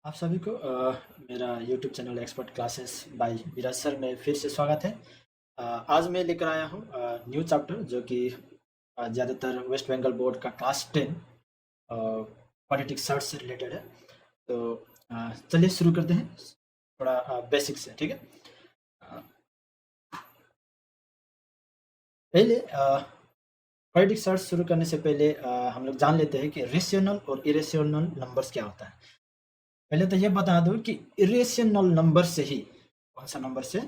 आप सभी को मेरा YouTube channel expert classes bye विराज सर में फिर से स्वागत है। आज मैं लेकर आया हूँ न्यू चैप्टर जो कि ज़्यादातर वेस्ट बंगाल बोर्ड का क्लास 10 पॉलिटिक्स सर्च से रिलेटेड है। तो चलिए शुरू करते हैं थोड़ा बेसिक से, ठीक है। अ, पहले पॉलिटिक्स सर्च शुरू करने से पहले हम लोग जान लेते हैं कि रेशनल और इरेशनल नंबर्स क्या होता है। पहले तो ये बता दूं कि इरेशनल नंबर से ही, कौन सा नंबर से,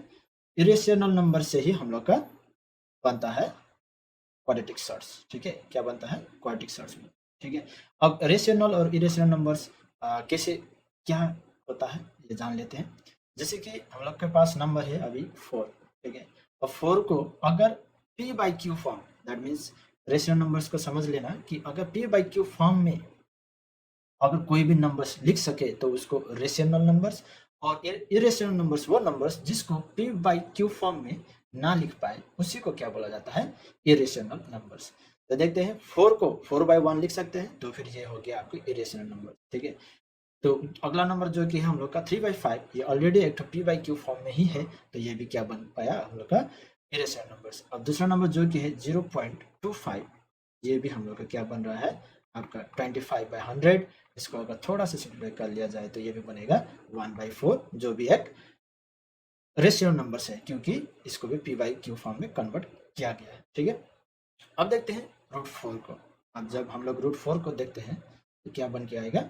इरेशनल नंबर से ही हम लोग का बनता है क्वाड्रेटिक सर्च, ठीक है। क्या बनता है क्वाड्रेटिक सर्च में, ठीक है। अब रेशनल और इरेशनल नंबर्स कैसे, क्या होता है ये जान लेते हैं। जैसे कि हम लोग के पास नंबर है अभी 4, ठीक है। और 4 को अगर p by Q form, that means rational numbers को समझ लेना कि अगर p बाई क्यू फॉर्म में अगर कोई भी नंबर्स लिख सके तो उसको रेशनल नंबर्स, और इरेशनल नंबर्स वो नंबर्स जिसको p बाई क्यू फॉर्म में ना लिख पाए उसी को क्या बोला जाता है, इरेशनल नंबर्स। तो देखते हैं 4 को 4 बाई 1 लिख सकते हैं तो फिर ये हो गया आपको इरेशनल नंबर, ठीक है। तो अगला नंबर जो कि हम लोग का 3 बाई 5, ये ऑलरेडी एक p बाई क्यू फॉर्म में ही है तो ये भी क्या बन पाया हम लोग का इरेशनल नंबर्स। अब दूसरा नंबर जो कि है 0.25, ये भी हम लोग का क्या बन रहा है आपका 25/100। इसको अगर थोड़ा सा सिंप्लीफाई कर लिया जाए तो ये भी बनेगा 1/4, जो भी एक रेशियो नंबर है क्योंकि इसको भी p बाई क्यू फॉर्म में कन्वर्ट किया गया है, ठीक है। अब देखते हैं रूट 4 को। अब जब हम लोग रूट 4 को देखते हैं तो क्या बन के आएगा,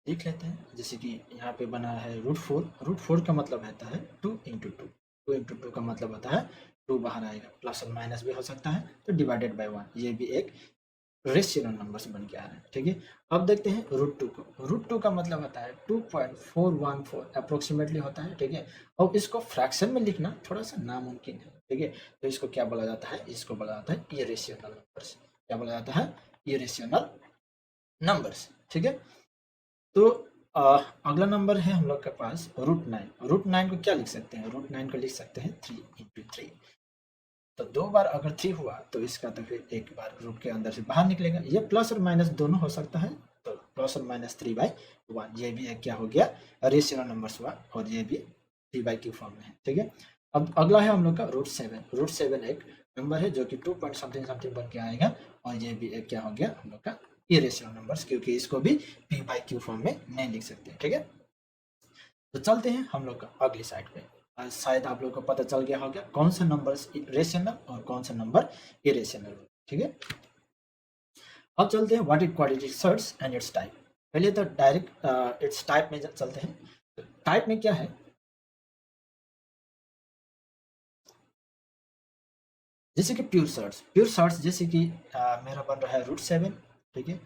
देख लेते हैं। जैसे कि यहाँ पे बना है रूट 4, रूट 4 का मतलब रहता है 2 इंटू 2, 2 इंटू 2 का मतलब होता है 2 बाहर आएगा, प्लस और माइनस भी हो सकता है, तो डिवाइडेड बाई 1, ये भी एक रेशियोनल नंबर्स बन के आ रहे हैं, ठीक है। अब देखते हैं रूट 2 को। रूट 2 का मतलब होता है 2.414 अप्रोक्सीमेटली होता है, ठीक है। और इसको फ्रैक्शन में लिखना थोड़ा सा नामुमकिन है, ठीक है। तो इसको क्या बोला जाता है, इसको बोला जाता है इरेशनल नंबर्स। क्या बोला जाता है, इरेशनल नंबर्स, ठीक है। तो अगला नंबर है हम लोग के पास रूट 9। रूट 9 को क्या लिख सकते हैं, रूट 9 को लिख सकते हैं 3 इंटू 3। तो 2 बार अगर 3 हुआ तो इसका तो फिर एक बार रूट के अंदर से बाहर निकलेगा। ये प्लस और माइनस दोनों हो सकता है, तो प्लस और माइनस 3/1, ये भी एक क्या हो गया रेशनल नंबर्स हुआ, और ये भी 3 बाई क्यू फॉर्म में है, ठीक है। अब अगला है हम लोग का रूट 7। रूट 7 एक नंबर है जो कि 2 पॉइंट समथिंग समथिंग बन के आएगा, और ये भी एक क्या हो गया हम लोग का इरेशनल नंबर्स, क्योंकि इसको भी p बाई क्यू फॉर्म में नहीं लिख सकते, ठीक है। तो चलते हैं हम लोग का अगली साइड पे। शायद आप लोग को पता चल गया होगा कौन सा नंबर रेशनल और कौन सा नंबर इरेशनल, ठीक है। अब चलते हैं what is quadratic search and it's type. पहले तो डायरेक्ट इट्स टाइप में चलते हैं। तो टाइप में क्या है, जैसे कि प्योर सर्च, प्योर सर्च जैसे कि मेरा बन रहा है रूट 7, ठीक है,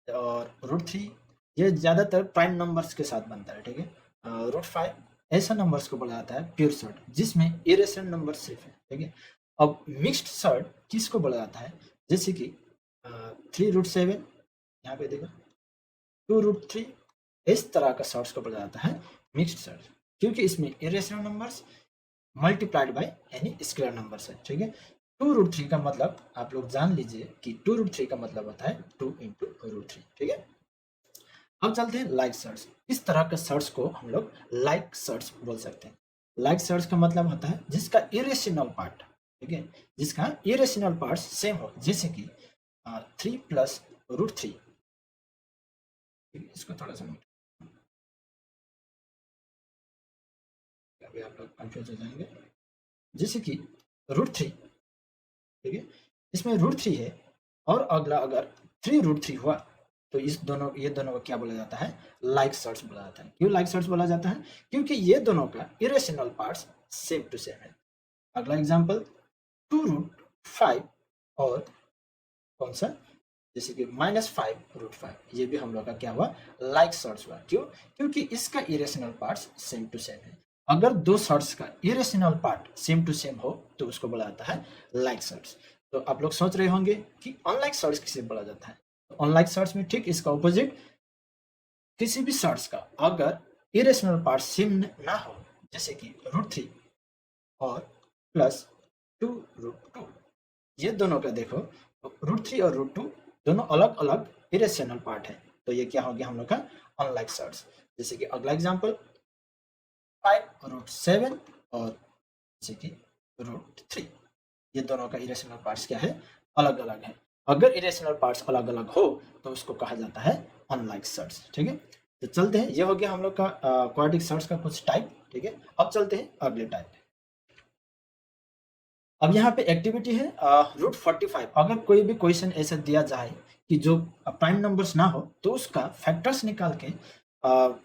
और रूट 3, ये ज़्यादातर प्राइम नंबर्स के साथ बनता है, ठीक है। रूट 5, ऐसा नंबर्स को बोला जाता है प्योर सर्ट जिसमें इरेशनल नंबर सिर्फ है, ठीक है। अब मिक्स्ड सर्ट किसको बोला जाता है, जैसे कि 3√7, यहाँ पे देखो 2√3, इस तरह का सर्ट्स को बोला जाता है मिक्स्ड सर्ट, क्योंकि इसमें irrational numbers multiplied by N E square numbers है, ठीक है। 2√3 का मतलब आप लोग जान लीजिए कि 2√3 का मतलब होता है 2 इंटू √3, ठीक है। अब चलते हैं लाइक सर्च। इस तरह के सर्च को हम लोग लाइक सर्च बोल सकते हैं। लाइक सर्च का मतलब होता है जिसका इरेशनल पार्ट, ठीक है, जिसका इरेशनल पार्ट सेम हो, जैसे कि 3 + √3, इसको थोड़ा सा अभी आप लोग कंफ्यूज हो जाएंगे। जैसे कि √3, ठीक है, इसमें √3 है, और अगला अगर 3√3 हुआ तो ये दोनों को क्या बोला जाता है, लाइक सर्च बोला जाता है। क्यों लाइक सर्च बोला जाता है, क्योंकि ये दोनों का irrational parts same to same है। अगला एग्जांपल 2√5 और कौन सा, जैसे कि -5√5, ये भी हम लोग का क्या हुआ, लाइक सर्च हुआ। क्यों, क्योंकि इसका irrational parts same to same है। अगर दो सर्ट्स का irrational part same to same हो तो उसको बोला जाता है लाइक सर्ट्स। तो आप लोग सोच रहे होंगे कि अनलाइक सर्ट्स किसे बोला जाता है। अनलाइक सर्ट्स में ठीक इसका ऑपोजिट, किसी भी सर्ट्स का अगर इरेशनल पार्ट सेम ना हो, जैसे कि √3 और +2√2, ये दोनों का देखो √3 और √2 दोनों अलग अलग इरेशनल पार्ट है, तो ये क्या हो गया हम लोग का अनलाइक सर्ट्स। जैसे कि अगला एग्जांपल 5√7 और जैसे कि √3, ये दोनों का इरेशनल पार्ट्स क्या है, अलग अलग है। अगर इरेशनल पार्ट्स अलग अलग हो तो उसको कहा जाता है अनलाइक सर्ट्स। ठीक है, तो चलते हैं, ये हो गया हम लोग का क्वाड्रेटिक सर्ट्स का कुछ टाइप। ठीक है, अब चलते हैं अगले टाइप। अब यहाँ पे एक्टिविटी है √45। अगर कोई भी क्वेश्चन ऐसा दिया जाए कि जो प्राइम नंबर्स ना हो तो उसका फैक्टर्स निकाल के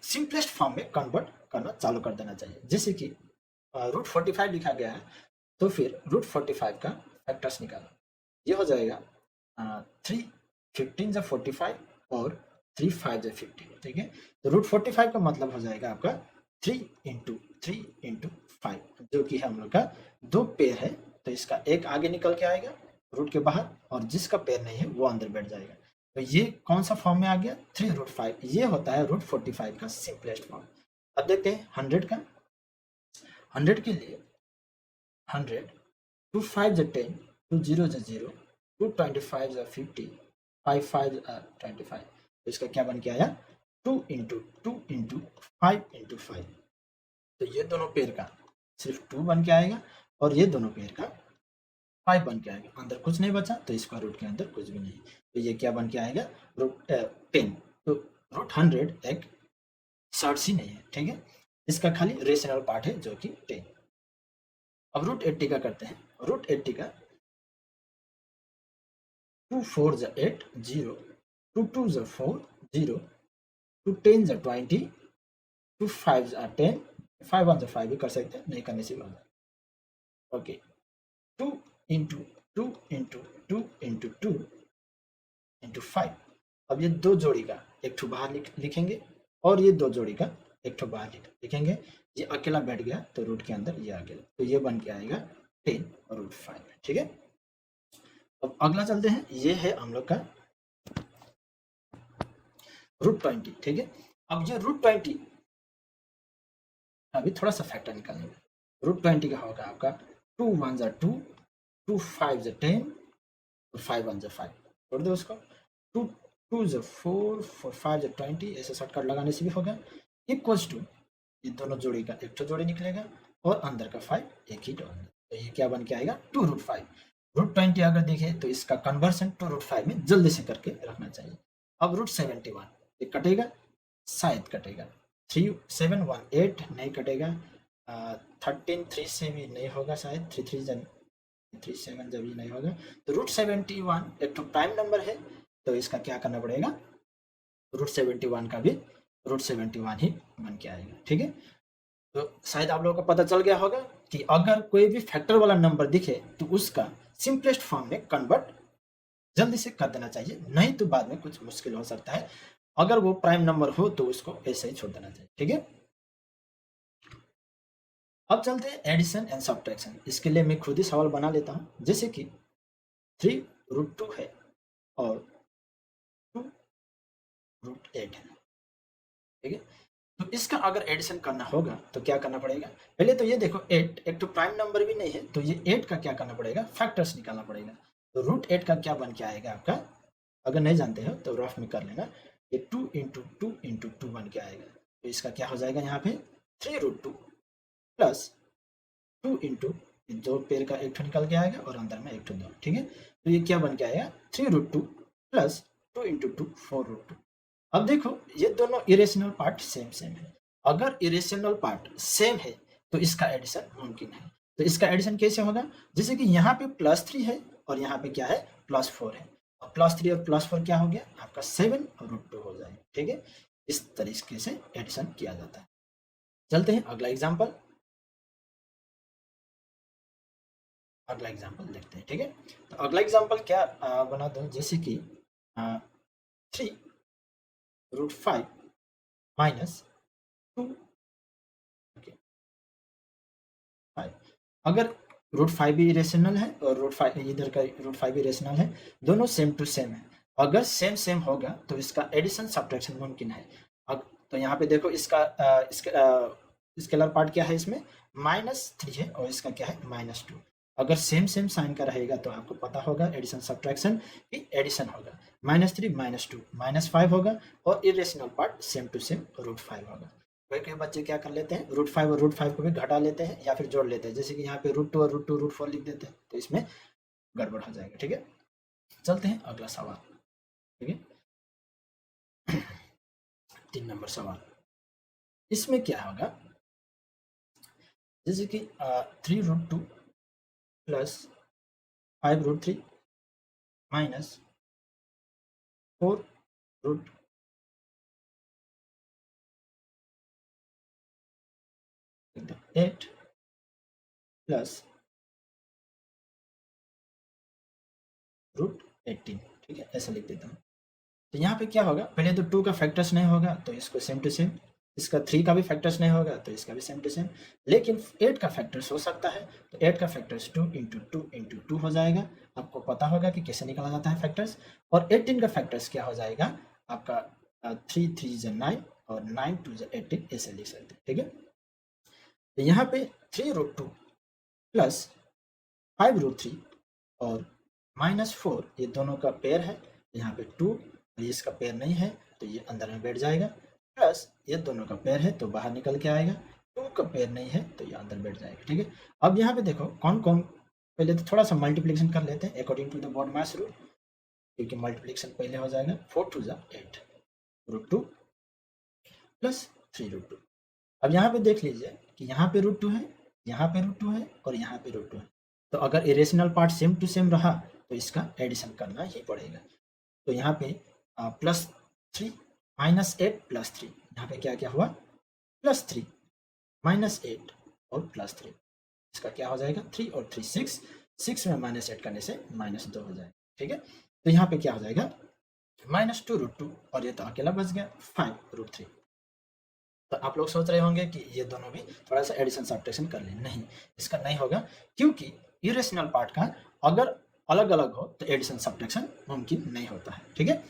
सिंपलेस्ट फॉर्म में कन्वर्ट करना चालू कर देना चाहिए। जैसे कि √45 लिखा गया है, तो फिर √45 का फैक्टर्स निकालो, ये हो जाएगा 3 15 जा 45 और 3 5 जा 50। ठीक है, तो √45 का मतलब हो जाएगा आपका 3 इंटू 3 इंटू 5, जो कि हम लोग का दो पेयर है, तो इसका एक आगे निकल के आएगा रूट के बाहर, और जिसका पेयर नहीं है वो अंदर बैठ जाएगा। तो ये कौन सा फॉर्म में आ गया, 3√5। ये होता है √45 का सिंपलेस्ट फॉर्म। अब देखते हैं 100 का। 100 के लिए 100 2 5 जा 10, 2 0 जा 0, 2 25 जा 50, 5 5 जा 25। तो इसका क्या बन के आया, 2 इंटू 2 इंटू 5 इंटू 5। तो ये दोनों पेयर का सिर्फ 2 बन के आएगा और ये दोनों पेयर का 5 बन के आएगा। अंदर कुछ नहीं बचा तो इसका रूट के अंदर कुछ भी नहीं, तो ये क्या बन के आएगा, √10। तो √100 एक सर्ट्स ही नहीं है। ठीक है, इसका खाली रेशनल पार्ट है जो कि 10। अब √80 का करते हैं। √80 का 2 4 जा 8 0, 2 2 जा 4 0, 2 10 जा 20, 2 5 जा 10, 5 1 जा 5 भी कर सकते हैं, नहीं करने से भी okay. 2 into 2 into 2 into 2 into 5। अब ये दो जोड़ी का एक ठो बाहर लिखेंगे और ये दो जोड़ी का एक ठो बाहर लिखेंगे। ये अकेला बैठ गया तो रूट के अंदर ये आ गया, तो ये बन के आएगा 10 और √5। ठीक है, अब अगला चलते हैं, ये है हम लोग का √20। ठीक है, अब ये √20 अभी थोड़ा सा फैक्टर निकालेंगे। √20 का होगा आपका 2 1 जा 2, 2 5 जा 10 और 5 1 जा 5। छोड़ दो उसको, 2 2 जा 4, 4 5 जा 20, ऐसे शॉर्टकट लगाने से भी होगा। इक्वल्स टू ये दोनों जोड़ी का एक तो जोड़ी निकलेगा और अंदर का 5 एक ही डॉलर, तो ये क्या बन के आएगा 2√5। √20 अगर देखें तो इसका कन्वर्सन 2√5 में जल्दी से करके रखना चाहिए। अब √71 ये कटेगा, शायद कटेगा, 3 7 1 8 नहीं कटेगा, 13 3 से भी नहीं होगा, शायद 3 3 3 7 जब भी नहीं होगा। तो √71 एक तो प्राइम नंबर है, तो इसका क्या करना पड़ेगा, √71 का भी √71 ही बन के आएगा। ठीक है, तो शायद आप लोगों को पता चल गया होगा कि अगर कोई भी फैक्टर वाला नंबर दिखे तो उसका सिंपलेस्ट फॉर्म में कन्वर्ट जल्दी से कर देना चाहिए, नहीं तो बाद में कुछ मुश्किल हो सकता है। अगर वो प्राइम नंबर हो तो उसको ऐसे ही छोड़ देना चाहिए। ठीक है, अब चलते हैं एडिशन एंड सब्ट्रैक्शन। इसके लिए मैं खुद ही सवाल बना लेता हूं, जैसे कि 3√2 है और 2√8 है। ठीक है, तो इसका अगर एडिशन करना होगा तो क्या करना पड़ेगा, पहले तो ये देखो 8 एक तो प्राइम नंबर भी नहीं है, तो ये 8 का क्या करना पड़ेगा, फैक्टर्स निकालना पड़ेगा। तो √8 का क्या बन के आएगा आपका, अगर नहीं जानते हो तो रफ में कर लेना, ये 2 इंटू 2 इंटू 2 बन के आएगा। तो इसका क्या हो जाएगा यहाँ पे 3√2 प्लस 2 इंटू दो पेड़ का एक ठो निकल के आएगा और अंदर में एक ठो दो। ठीक है, तो ये क्या बन के आएगा 3√2 प्लस 2 इंटू 2 4√2। अब देखो ये दोनों इरेशनल पार्ट सेम सेम है, अगर इरेशनल पार्ट सेम है तो इसका एडिशन मुमकिन है। तो इसका एडिशन कैसे होगा, जैसे कि यहाँ पे +3 है और यहाँ पे क्या है +4 है, और +3 और +4 क्या हो गया आपका 7 और √2 हो जाएगा। ठीक है, इस तरीके से एडिशन किया जाता है। चलते हैं अगला एग्जाम्पल, अगला एग्जाम्पल देखते हैं। ठीक है, तो अगला एग्जाम्पल क्या बना दो, जैसे कि 3√5 माइनस 2 5। अगर √5 भी रेशनल है और √5 इधर का √5 भी रेशनल है, दोनों सेम टू सेम है, अगर सेम सेम होगा तो इसका एडिशन सब्ट्रैक्शन मुमकिन है। अब तो यहाँ पे देखो इसका स्केलर पार्ट क्या है, इसमें -3 है और इसका क्या है -2। अगर सेम सेम साइन का रहेगा तो आपको पता होगा एडिशन सब्ट्रैक्शन कि एडिशन होगा। -3 -2 -5 होगा और irrational part same to same √5 होगा। कोई कोई बच्चे क्या कर लेते हैं, √5 और √5 को भी घटा लेते हैं या फिर जोड़ लेते हैं, जैसे कि यहाँ पे √2 और √2 √4 लिख देते हैं, तो इसमें गड़बड़ हो जाएगा। ठीक है, चलते हैं अगला सवाल। ठीक है, 3 नंबर सवाल, इसमें क्या होगा, जैसे कि 3√2 प्लस 5√3 माइनस 4√8 प्लस √18। ठीक है, ऐसा लिख देता हूँ। तो यहाँ पे क्या होगा, पहले तो 2 का फैक्टर्स नहीं होगा तो इसको सेम टू सेम, इसका 3 का भी फैक्टर्स नहीं होगा तो इसका भी सेम टू सेम, लेकिन 8 का फैक्टर्स हो सकता है, तो 8 का फैक्टर्स 2 इंटू 2 इंटू 2 हो जाएगा। आपको पता होगा कि कैसे निकाला जाता है फैक्टर्स। और 18 का फैक्टर्स क्या हो जाएगा आपका, 3 3 × 9 और 9 2 × 18, ऐसे लिख सकते हैं। ठीक है, तो यहाँ पे 3√2 प्लस 5√3 और -4 ये दोनों का पेयर है, यहाँ पे 2 और ये इसका पेयर नहीं है तो ये अंदर में बैठ जाएगा, प्लस ये दोनों का पेयर है तो बाहर निकल के आएगा, 2 का पेयर नहीं है तो ये अंदर बैठ जाएगा। ठीक है, अब यहाँ पे देखो कौन कौन, पहले तो थोड़ा सा मल्टीप्लिकेशन कर लेते हैं according to the BODMAS rule, क्योंकि मल्टीप्लिकेशन पहले हो जाएगा। 4 2 × 8 √2 प्लस 3√2। अब यहाँ पे देख लीजिए कि यहाँ पे √2 है, यहाँ पे √2 है और यहाँ पे √2 है, तो अगर irrational part same to same रहा तो इसका एडिशन करना ही पड़ेगा। तो यहाँ पे +3 -8 +3, यहाँ पे क्या क्या हुआ, +3 -8 और +3, इसका क्या हो जाएगा 3 और 3 6, 6 में -8 करने से -2 हो जाएगा। ठीक है, तो यहाँ पे क्या हो जाएगा -2√2 और ये तो अकेला बच गया 5√3। तो आप लोग सोच रहे होंगे कि ये दोनों भी थोड़ा सा एडिशन सब्ट्रैक्शन कर लें, नहीं, इसका नहीं होगा, क्योंकि इरेशनल पार्ट का अगर अलग अलग हो तो एडिशन सब्ट्रैक्शन मुमकिन नहीं होता है। ठीक है,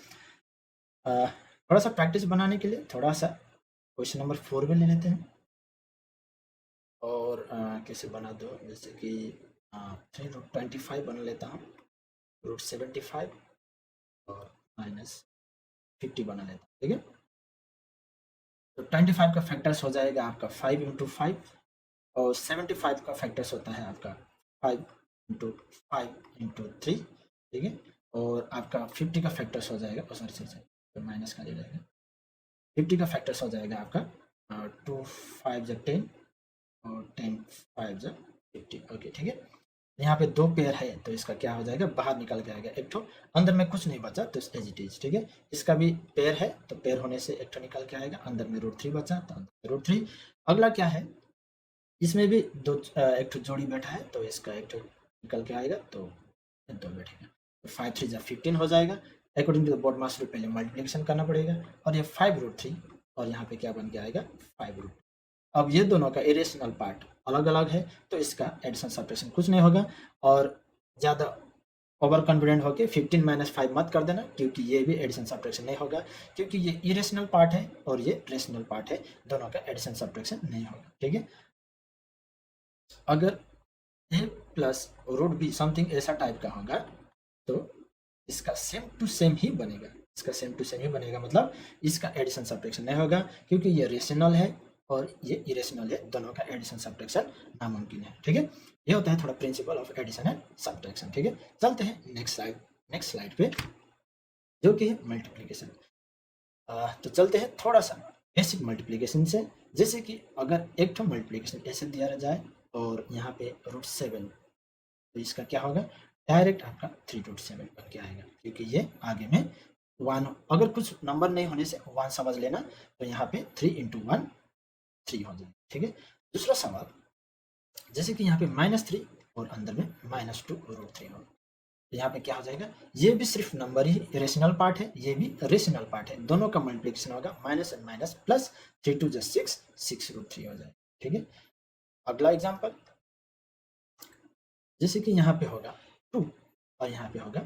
थोड़ा सा प्रैक्टिस बनाने के लिए थोड़ा सा क्वेश्चन नंबर 4 भी ले लेते हैं, और कैसे बना दो, जैसे कि 3√25 बना लेता हूँ, √75 और -50 बना लेता हूँ। ठीक है, तो 25 का फैक्टर्स हो जाएगा आपका 5 × 5 और 75 का फैक्टर्स होता है आपका 5 × 5 × 3। ठीक है, और आपका 50 का फैक्टर्स हो जाएगा, सॉरी तो माइनस का ले जाएगा, 50 का फैक्टर्स हो जाएगा आपका 2 5 × 10 और 10 5 × 50। ओके, ठीक है, यहाँ पे 2 पेयर है तो इसका क्या हो जाएगा, बाहर निकल के आएगा एक ठो, अंदर में कुछ नहीं बचा तो एज इट इज। ठीक है, इसका भी पेयर है तो पेयर होने से एक ठो निकल के आएगा, अंदर में √3 बचा तो अंदर में √3। अगला क्या है, इसमें भी एक ठो जोड़ी बैठा है तो इसका एक ठो निकल के आएगा तो 2 बैठेगा, तो 5 3 × 15 हो जाएगा। According to the BODMAS rule पहले मल्टीप्लिकेशन करना पड़ेगा, और ये 5√3 और यहाँ पे क्या बन के आएगा 5√2। अब ये दोनों का इरेशनल पार्ट अलग अलग है तो इसका एडिशन सब्ट्रैक्शन कुछ नहीं होगा, और ज़्यादा ओवर कॉन्फिडेंट होकर 15 - 5 मत कर देना, क्योंकि ये भी एडिशन सब्ट्रैक्शन नहीं होगा, क्योंकि ये इरेशनल पार्ट है और ये रेशनल पार्ट है, दोनों का एडिशन सब्ट्रैक्शन नहीं होगा। ठीक है, अगर a प्लस √b समथिंग ऐसा टाइप का होगा तो इसका सेम टू सेम ही बनेगा, इसका सेम टू सेम ही बनेगा, मतलब इसका एडिशन सब्ट्रैक्शन नहीं होगा, क्योंकि ये रेशनल है और ये इरेशनल है, दोनों का एडिशन सब्ट्रैक्शन नामुमकिन है। ठीक है, ये होता है थोड़ा principle of addition and subtraction. ठीक है, चलते हैं नेक्स्ट स्लाइड पे, जो कि है मल्टीप्लिकेशन। तो चलते हैं थोड़ा सा बेसिक मल्टीप्लिकेशन से, जैसे कि अगर एक तो मल्टीप्लिकेशन ऐसे दिया जाए और यहाँ पे √7, तो इसका क्या होगा, डायरेक्ट आपका 3√7 बन के आएगा, क्योंकि ये आगे में 1, अगर कुछ नंबर नहीं होने से 1 समझ लेना, तो यहाँ पे 3 × 1 3 हो जाएगा। ठीक है, दूसरा सवाल, जैसे कि यहाँ पे -3 और अंदर में -2 √3 हो, तो यहाँ पे क्या हो जाएगा, ये भी सिर्फ नंबर ही रेशनल पार्ट है, ये भी रेशनल पार्ट है, दोनों का मल्टीप्लिकेशन होगा माइनस एंड माइनस प्लस 3 2 × 6 6√3 हो जाएगा। ठीक है, अगला एग्जांपल, जैसे कि यहाँ पे होगा 2 और यहाँ पे होगा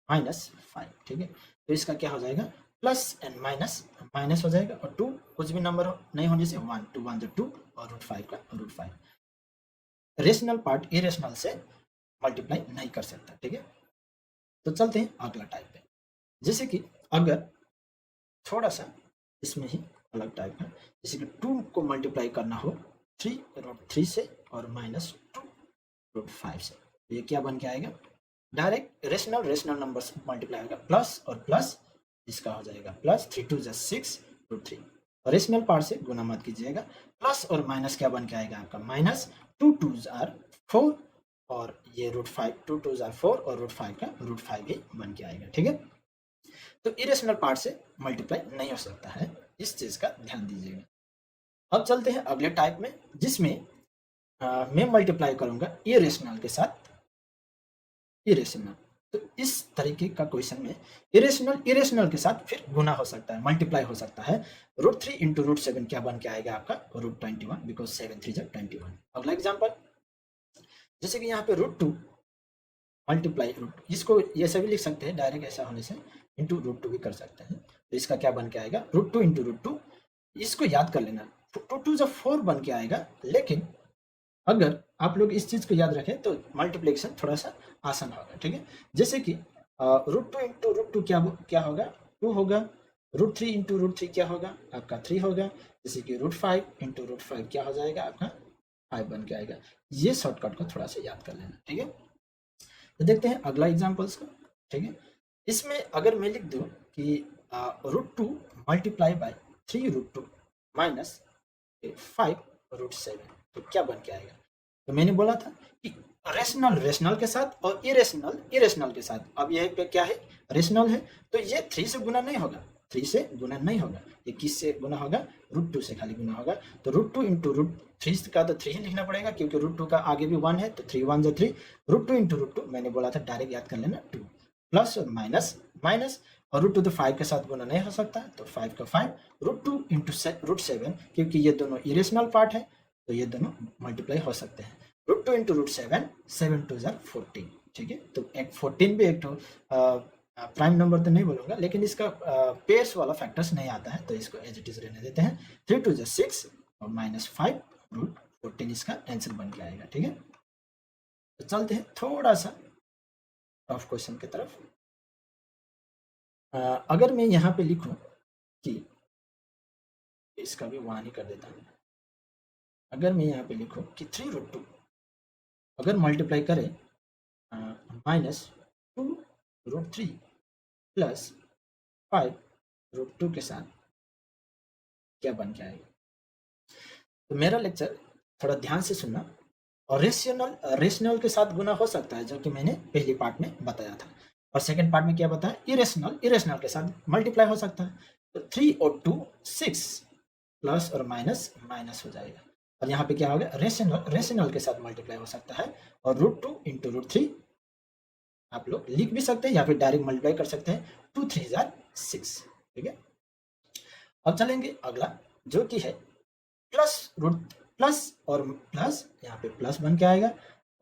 -5। ठीक है, तो इसका क्या हो जाएगा, प्लस एंड माइनस माइनस हो जाएगा, और 2 कुछ भी नंबर नहीं होने से 1 2 1 2 और √5 का √5। रेशनल पार्ट इरेशनल से मल्टीप्लाई नहीं कर सकता। ठीक है, तो चलते हैं अगला टाइप पे। जैसे कि अगर थोड़ा सा इसमें ही अलग टाइप है, जैसे कि 2 को मल्टीप्लाई करना हो 3√3 से और -2√5 से, तो ये क्या बन के आएगा, डायरेक्ट रेशनल नंबर से मल्टीप्लाई होगा, प्लस और प्लस इसका हो जाएगा प्लस 3 2 6√3, और रेशनल पार्ट से गुना मत कीजिएगा। प्लस और माइनस क्या बन के आएगा आपका, माइनस 2 2s are 4 और ये √5, 2 2s are 4 और √5 का √5 ही बन के आएगा। ठीक है, तो इरेशनल पार्ट से मल्टीप्लाई नहीं हो सकता है, इस चीज का ध्यान दीजिएगा। अब चलते हैं अगले टाइप में, जिसमें मैं मल्टीप्लाई करूंगा इरेशनल के साथ इरेशनल। तो इस तरीके का क्वेश्चन में इरेशनल के साथ फिर गुना हो सकता है, मल्टीप्लाई हो सकता है। √3 इंटू √7 क्या बन के आएगा आपका, √21, बिकॉज 7 3 21। अगला एग्जाम्पल, जैसे कि यहाँ पे √2 मल्टीप्लाई इसको ऐसा भी लिख सकते हैं, डायरेक्ट ऐसा होने से इंटू √2 भी कर सकते हैं। तो इसका क्या बन के आएगा, √2 इंटू √2, इसको याद कर लेना, 2 2 जब 4 बन के आएगा। लेकिन अगर आप लोग इस चीज को याद रखें तो मल्टीप्लिकेशन थोड़ा सा आसान होगा। ठीक है, जैसे कि √2 इंटू √2 क्या होगा, 2 होगा। √3 इंटू √3 क्या होगा आपका, 3 होगा। जैसे कि √5 इंटू √5 क्या हो जाएगा आपका, 5 बन के आएगा। ये शॉर्टकट को थोड़ा सा याद कर लेना। ठीक है, तो देखते हैं अगला एग्जाम्पल्स को। ठीक है, इसमें अगर मैं लिख दूं कि √2 मल्टीप्लाई बाय 3√2 माइनस 5√7, तो क्या बन के आएगा। तो मैंने बोला था कि रेशनल के साथ और इरेशनल के साथ। अब यह पे क्या है, रेशनल है, तो ये 3 से गुना नहीं होगा, 3 से गुना नहीं होगा। ये किस से गुना होगा, √2 से खाली गुना होगा। तो √2 इंटू √3 का तो 3 ही लिखना पड़ेगा, क्योंकि √2 का आगे भी 1 है, तो 3 1 3। √2 इंटू √2 मैंने बोला था डायरेक्ट याद कर लेना 2, प्लस और माइनस, और √2 तो 5 के साथ गुना नहीं हो सकता, तो 5 का 5, √2 इंटू √7, क्योंकि ये दोनों इरेशनल पार्ट है, तो ये दोनों मल्टीप्लाई हो सकते हैं। √2 इंटू √7, 7 2 14। ठीक है, तो एक 14 भी एक तो प्राइम नंबर तो नहीं बोलूंगा, लेकिन इसका पेयर्स वाला फैक्टर्स नहीं आता है, तो इसको एज इट इज रहने देते हैं। 3 2 6 और -5√14 इसका आंसर बन के आएगा। ठीक है, तो चलते हैं थोड़ा सा टफ क्वेश्चन की तरफ। अगर मैं यहाँ पे लिखूं कि इसका भी 1 ही कर देता हूँ। अगर मैं यहाँ पे लिखूं कि 3√2 अगर मल्टीप्लाई करें -2√3 प्लस 5√2 के साथ, क्या बन के आएगा। तो मेरा लेक्चर थोड़ा ध्यान से सुनना, और रेशनल के साथ गुना हो सकता है, जो कि मैंने पहली पार्ट में बताया था, और सेकंड पार्ट में क्या बताया, इरेशनल के साथ मल्टीप्लाई हो सकता है। तो 3 और 2 6, प्लस और माइनस हो जाएगा। और यहाँ पे क्या होगा, रेशनल के साथ मल्टीप्लाई हो सकता है, और √2 इंटू √3 आप लोग लिख भी सकते हैं या फिर डायरेक्ट मल्टीप्लाई कर सकते हैं। 2 3 6। ठीक है, अब चलेंगे अगला, जो कि है प्लस और प्लस, यहाँ पे प्लस बन के आएगा,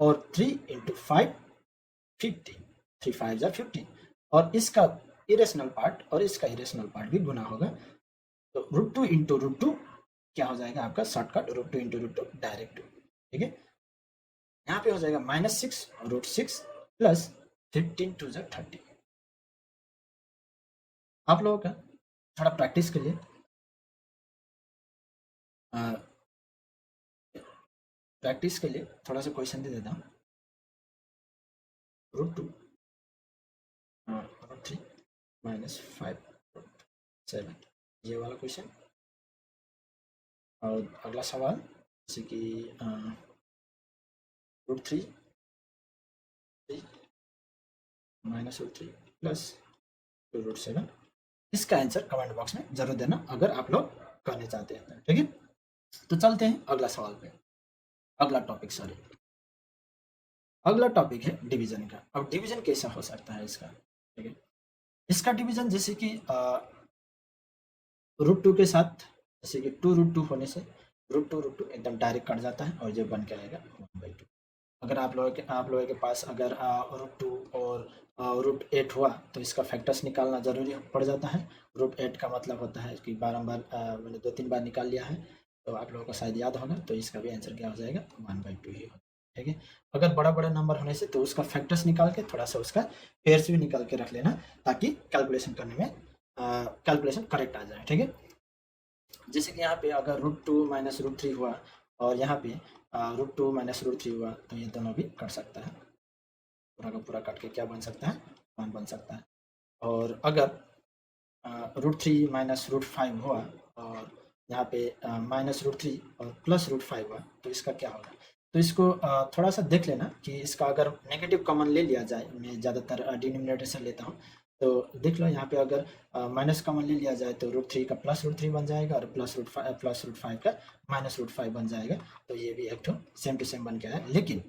और 3 इंटू 5 15, 3 5 15, और इसका इरेशनल पार्ट और इसका इरेशनल पार्ट भी गुना होगा। तो √2 इंटू √2 क्या हो जाएगा आपका, शॉर्टकट √2 इंटू √2 डायरेक्ट 2। ठीक है, यहाँ पे हो जाएगा -6 √6 प्लस 15 2 30। आप लोगों का थोड़ा प्रैक्टिस के लिए थोड़ा सा क्वेश्चन दे देता हूँ। √2 √3 -5√7, ये वाला क्वेश्चन। और अगला सवाल, जैसे कि √3 -√3 प्लस 2√7, इसका आंसर कमेंट बॉक्स में जरूर देना अगर आप लोग करने चाहते हैं। ठीक है, तो चलते हैं अगला सवाल पे, अगला टॉपिक, सॉरी अगला टॉपिक है डिवीजन का। अब डिवीजन कैसा हो सकता है इसका। ठीक है, इसका डिवीजन जैसे कि √2 के साथ, जैसे कि 2√2 होने से √2 एकदम डायरेक्ट कट जाता है, और जो बन के आएगा 1/2। अगर आप लोगों के पास अगर √2 और √8 हुआ, तो इसका फैक्टर्स निकालना जरूरी पड़ जाता है। √8 का मतलब होता है कि बारंबार मैंने 2-3 बार निकाल लिया है, तो आप लोगों को शायद याद होगा, तो इसका भी आंसर क्या हो जाएगा, 1/2 ही होगा। ठीक है। अगर बड़ा-बड़ा नंबर होने से तो उसका फैक्टर्स निकाल के थोड़ा सा उसका पेयर्स भी निकाल के रख लेना, ताकि कैलकुलेशन करने में कैलकुलेशन करेक्ट आ जाए। ठीक है। जैसे कि यहाँ पे अगर √2 माइनस √3 हुआ और यहाँ पे √2 माइनस √3 हुआ, तो ये दोनों भी कट सकता है, पूरा का पूरा कट के क्या बन सकता है, 1 बन सकता है। और अगर √3 माइनस √5 हुआ और यहाँ पे -√3 और +√5 हुआ, तो इसका क्या होगा? तो इसको थोड़ा सा देख लेना कि इसका अगर नेगेटिव कॉमन ले लिया जाए, मैं ज़्यादातर डिनोमिनेटर से लेता हूँ, तो देख लो यहाँ पे अगर माइनस कॉमन ले लिया जाए तो √3 का +√3 बन जाएगा और +√5 का -√5 बन जाएगा। तो ये भी एक तो सेम टू सेम बन के आया, लेकिन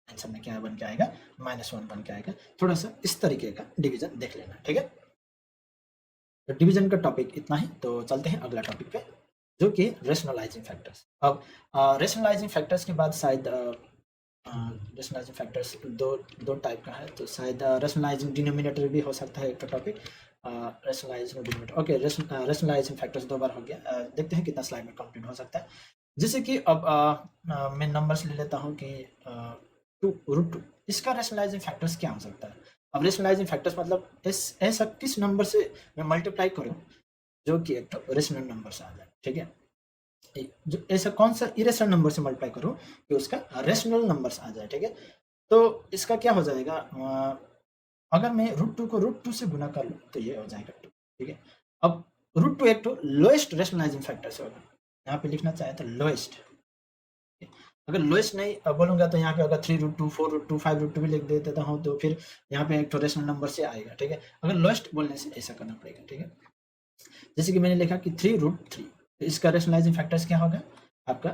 आंसर में क्या बन के आएगा, -1 बन के आएगा। थोड़ा सा इस तरीके का डिवीजन देख लेना। ठीक है। तो डिवीजन का टॉपिक इतना ही, तो चलते हैं अगला टॉपिक पे, जो कि रेशनलाइजिंग फैक्टर्स। अब रेशनलाइजिंग फैक्टर्स के बाद शायद रेशनलाइजिंग फैक्टर्स दो टाइप का है, तो शायद रेशनलाइजिंग डिनोमिनेटर भी हो सकता है एक तो topic, rationalising denominator. Okay, rationalising factors 2 बार हो गया। देखते हैं कितना स्लाइड में कंप्लीट हो सकता है। जैसे कि अब मैं नंबर्स ले लेता हूँ कि 2√2, इसका रेशनलाइजिंग फैक्टर्स क्या हो सकता है? अब रेशनलाइजिंग फैक्टर्स मतलब ऐसा किस नंबर से मैं मल्टीप्लाई करूँ जो कि एक रेशनल नंबर से आ जाए। ठीक है। जो ऐसा कौन सा इरेशनल नंबर से मल्टीप्लाई करूँ कि उसका रेशनल नंबर्स आ जाए। ठीक है। तो इसका क्या हो जाएगा, अगर मैं √2 को √2 से गुना कर लूँ तो ये हो जाएगा 2। ठीक है। अब √2 एक तो लोएस्ट रेशनलाइजिंग फैक्टर से होगा, यहाँ पे लिखना चाहे तो लोएस्ट। अगर लोएस्ट नहीं बोलूँगा तो यहाँ पे अगर 3√2, 4√2, 5√2 भी लिख देता हूँ, तो फिर यहाँ पे एक तो रेशनल नंबर से आएगा। ठीक है। अगर लोएस्ट बोलने से ऐसा करना पड़ेगा। ठीक है। जैसे कि मैंने लिखा कि 3√3, तो इसका रेशनलाइजिंग फैक्टर्स क्या होगा, आपका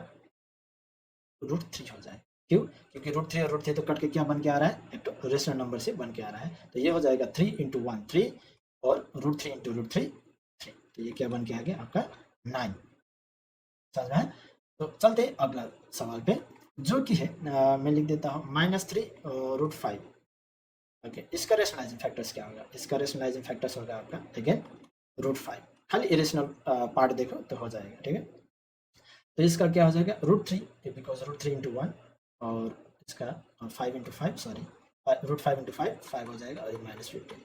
√3 हो जाए। क्यों? क्योंकि √3 और √3 तो कट के क्या बन के आ रहा है, एक तो रेशनल नंबर से बन के आ रहा है। तो ये हो जाएगा 3 × 1 3 और √3 × √3 3। तो ये क्या बन के आ गया आपका 9। समझ में आया? तो चलते हैं अगला सवाल पे, जो कि है मैं लिख देता हूँ -3 √5। ओके, इसका रेशनलाइजिंग फैक्टर्स क्या होगा? इसका रेशनलाइजिंग फैक्टर्स होगा आपका अगेन √5। खाली इरेशनल पार्ट देखो तो हो जाएगा। ठीक है। तो इसका क्या हो जाएगा, √3, बिकॉज √3 × 1 और इसका 5 × 5, सॉरी √5 × 5 5 हो जाएगा और -15।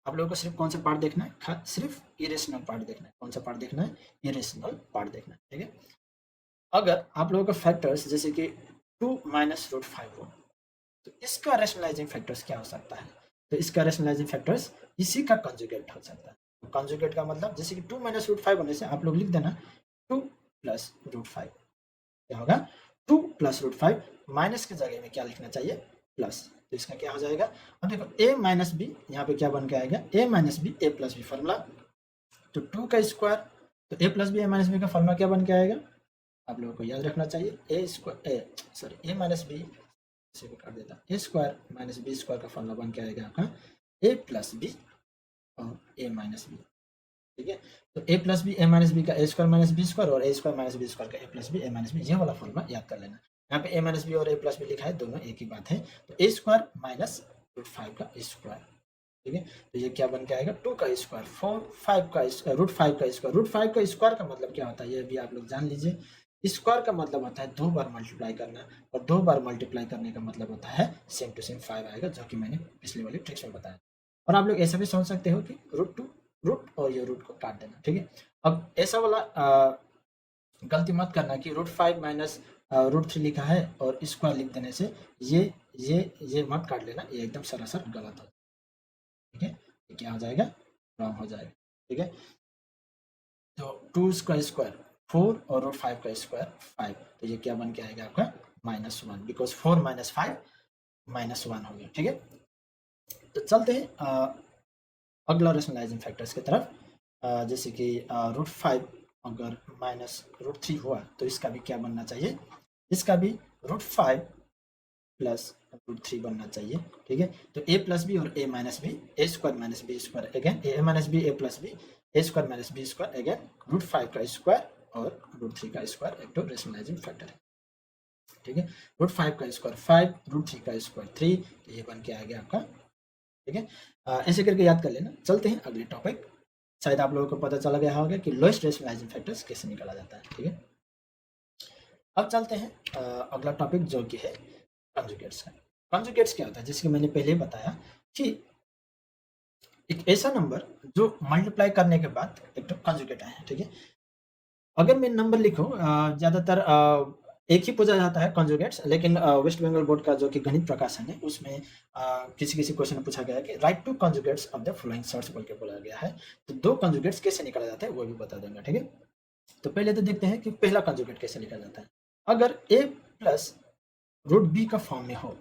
आप लोगों को सिर्फ कौन सा पार्ट देखना है, सिर्फ इरेशनल पार्ट देखना है। कौन सा पार्ट देखना है, इरेशनल पार्ट देखना है। ठीक है। अगर आप लोगों का फैक्टर्स जैसे कि 2 - √5 हो, तो इसका रेशनलाइजिंग फैक्टर्स क्या हो सकता है? तो इसका रेशनलाइजिंग फैक्टर्स इसी का कंजुगेट हो सकता है। कंजुगेट का मतलब जैसे कि 2 - √5 होने से आप लोग लिख देना 2 + √5। क्या होगा, 2 + √5, माइनस की जगह में क्या लिखना चाहिए, प्लस। तो इसका क्या हो जाएगा, अब देखो a - b, यहाँ पे क्या बन के आएगा, a - b a + b formula. तो 2 का स्क्वायर, तो a + b a - b का फॉर्मूला क्या बन के आएगा, आप लोगों को याद रखना चाहिए, a - b से काट देता, a स्क्वायर - b स्क्वायर का फॉर्मूला बन के आएगा आपका a + b और a - b। ठीक है। तो a + b a - b का a स्क्वायर - b स्क्वायर और a स्क्वायर - b स्क्वायर का a + b a - b, ये वाला फॉर्मूला याद कर लेना। यहाँ पे a - b और a + b लिखा है, दोनों एक ही बात है। तो a स्क्वायर माइनस √5 का स्क्वायर। ठीक है। तो ये क्या बन के आएगा, 2 का स्क्वायर 4 5 का √5 का स्क्वायर। √5 का स्क्वायर का मतलब क्या होता है, ये भी आप लोग जान लीजिए। स्क्वायर का मतलब होता है 2 बार मल्टीप्लाई करना, और 2 बार मल्टीप्लाई करने का मतलब होता है सेम टू सेम 5 आएगा, जो कि मैंने पिछले वाली ट्रिक्स में बताया। और आप लोग ऐसा भी सोच सकते हो कि √2 रूट और ये रूट को काट देना। ठीक है। अब ऐसा वाला गलती मत करना कि √5 माइनस √3 लिखा है और स्क्वायर लिख देने से ये मत काट लेना, ये एकदम सरासर गलत हो। ठीक है। ये क्या हो जाएगा, रॉन्ग हो जाएगा। ठीक है। तो 2 का स्क्वायर 4 और √5 का स्क्वायर 5, तो ये क्या बन के आएगा आपका -1, बिकॉज 4 - 5 -1 हो गया। ठीक है। तो चलते हैं अगला रेशनलाइजिंग फैक्टर्स की तरफ, जैसे कि √5 अगर -√3 हुआ तो इसका भी क्या बनना चाहिए, इसका भी √5 + √3 बनना चाहिए। ठीक है। तो a + b और a - b, a square - b square again a - b a + b, a square - b square again √5 का स्क्वायर और √3 का स्क्वायर, एक तो रेशनलाइजिंग फैक्टर है। ठीक है। √5 का स्क्वायर 5, √3 का स्क्वायर 3, तो ये बन के आ गया आपका। ठीक है। ऐसे करके याद कर लेना। चलते हैं अगले टॉपिक। शायद आप लोगों को पता चला गया होगा कि लोएस्ट रेशनलाइजिंग फैक्टर्स कैसे निकाला जाता है। ठीक है। अब चलते हैं अगला टॉपिक, जो कि है कंजुगेट्स है। कंजुगेट्स क्या होता है, जैसे कि मैंने पहले ही बताया कि एक ऐसा नंबर जो मल्टीप्लाई करने के बाद एक तो कंजुगेट आए, ठीक है। अगर मैं नंबर लिखूं, ज़्यादातर एक ही पूछा जाता है कंजुगेट्स, लेकिन वेस्ट बंगाल बोर्ड का जो कि गणित प्रकाशन है उसमें किसी किसी क्वेश्चन में पूछा गया है कि write two conjugates of the following surds बोल के बोला गया है। तो दो कंजुगेट्स कैसे निकाला जाता है वो भी बता दूंगा, ठीक है। तो पहले तो देखते हैं कि पहला कंजुगेट कैसे लिखा जाता है। अगर a प्लस रूट बी का फॉर्म में हो,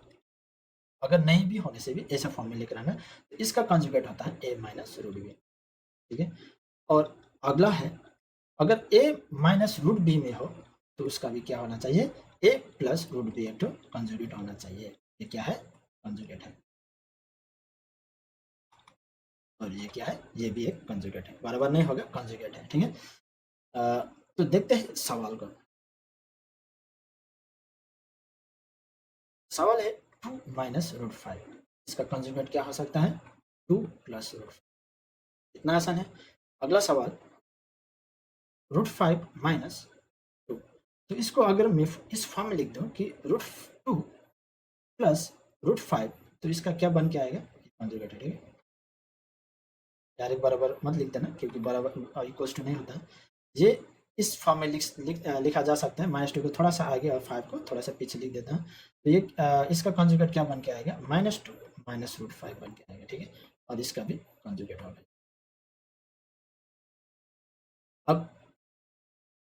अगर नहीं भी होने से भी ऐसा फॉर्म में लेकर आना, तो इसका कंजुगेट होता है a माइनस रूट बी, ठीक है। और अगला है, अगर a माइनस रूट बी में हो तो उसका भी क्या होना चाहिए, a प्लस रूट बी एक कंजुगेट होना चाहिए। ये क्या है, कंजुगेट है। और ये क्या है, ये भी एक कंजुगेट है, बराबर नहीं होगा, कंजुगेट है, ठीक है। तो देखते हैं सवाल को। सवाल है 2 माइनस रूट 5, इसका कंजुगेट क्या हो सकता है, 2 प्लस रूट 5। इतना आसान है। अगला सवाल रूट 5 माइनस 2, तो इसको अगर मैं इस फॉर्म में लिख दूं कि रूट 2 प्लस रूट 5, तो इसका क्या बन के आएगा, कंजुगेट है, ठीक है। डायरेक्ट बराबर मत लिख देना, क्योंकि बराबर इक्वल्स टू नहीं होता है। ये इस फॉर्म में लिखा जा सकता है, माइनस 2 को थोड़ा सा आगे और 5 को थोड़ा सा पीछे लिख देता हूँ। तो ये इसका कंजुगेट क्या बन के आएगा, माइनस 2 माइनस रूट 5 बन के आएगा, ठीक है। और इसका भी कंजुगेट होगा। अब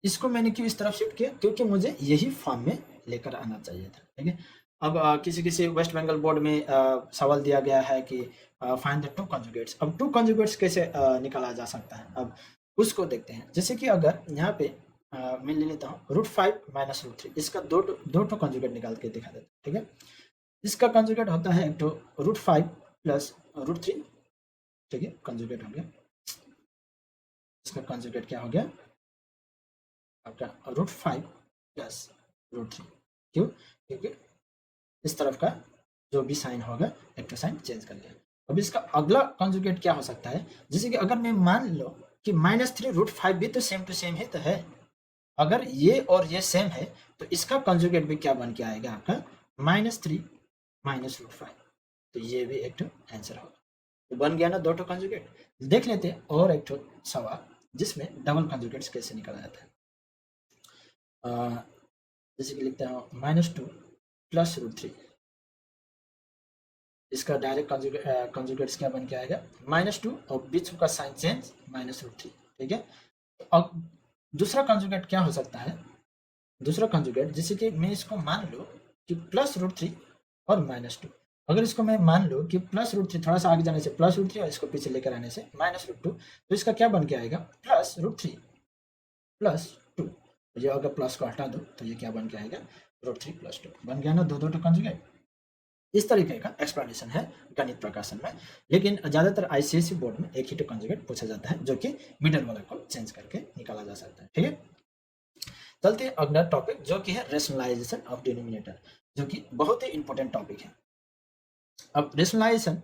इसको मैंने क्यों इस तरफ शिफ्ट किया, क्योंकि मुझे यही फॉर्म में लेकर आना चाहिए था, ठीक है। अब किसी किसी वेस्ट बंगाल बोर्ड में सवाल दिया गया है कि फाइंड द टू कंजुगेट्स। अब टू कंजुगेट्स कैसे निकाला जा सकता है, अब उसको देखते हैं। जैसे कि अगर यहाँ पे मैं ले लेता हूँ रूट 5 माइनस रूट 3, इसका दो टू कंजुगेट निकाल के दिखा देता हूँ, ठीक है। इसका कंजुगेट होता है एक तो रूट 5 प्लस रूट 3, ठीक है, कंजुगेट हो गया। इसका कंजुगेट क्या हो गया आपका, रूट 5 प्लस रूट 3। क्यों, क्योंकि इस तरफ का जो भी साइन होगा एक तो साइन चेंज कर लिया। अब इसका अगला कंजुगेट क्या हो सकता है, जैसे कि अगर मैं मान लो कि माइनस 3 रूट 5 भी तो सेम टू सेम ही तो है। अगर ये और ये सेम है तो इसका कंजुगेट भी क्या बन के आएगा आपका, माइनस 3 माइनस रूट 5। तो ये भी एक आंसर होगा। तो बन गया ना दो टो कंजुगेट। देख लेते हैं और एक सवाल जिसमें डबल कंजुगेट्स कैसे निकाला जाता है। जैसे कि लिखता हूँ माइनस 2 प्लस रूट 3, इसका डायरेक्ट कंजुगेट्स क्या बन के आएगा, माइनस 2 और बीच का साइन चेंज माइनस रूट 3, ठीक है। तो अब दूसरा कंजुगेट क्या हो सकता है, दूसरा कंजुगेट जैसे कि मैं इसको मान लो कि प्लस रूट 3 और माइनस 2। अगर इसको मैं मान लो कि प्लस रूट 3, थोड़ा सा आगे जाने से प्लस रूट 3 और इसको पीछे लेकर आने से माइनस रूट 2, तो इसका क्या बन के आएगा, प्लस रूट 3 प्लस 2। ये अगर प्लस को हटा दो तो ये क्या बन के आएगा, रूट 3 प्लस 2। बन गया ना दो टू कंजुगेट। इस तरीके का एक्सप्लेनेशन है गणित प्रकाशन में। लेकिन ज़्यादातर आईसीएसई बोर्ड में एक ही टू कंजुगेट पूछा जाता है, जो कि मिडल वाला को चेंज करके निकाला जा सकता है, ठीक है। चलते हैं अगला टॉपिक, जो कि है रेशनलाइजेशन ऑफ डिनोमिनेटर, जो कि बहुत ही इंपॉर्टेंट टॉपिक है। अब रेशनलाइजेशन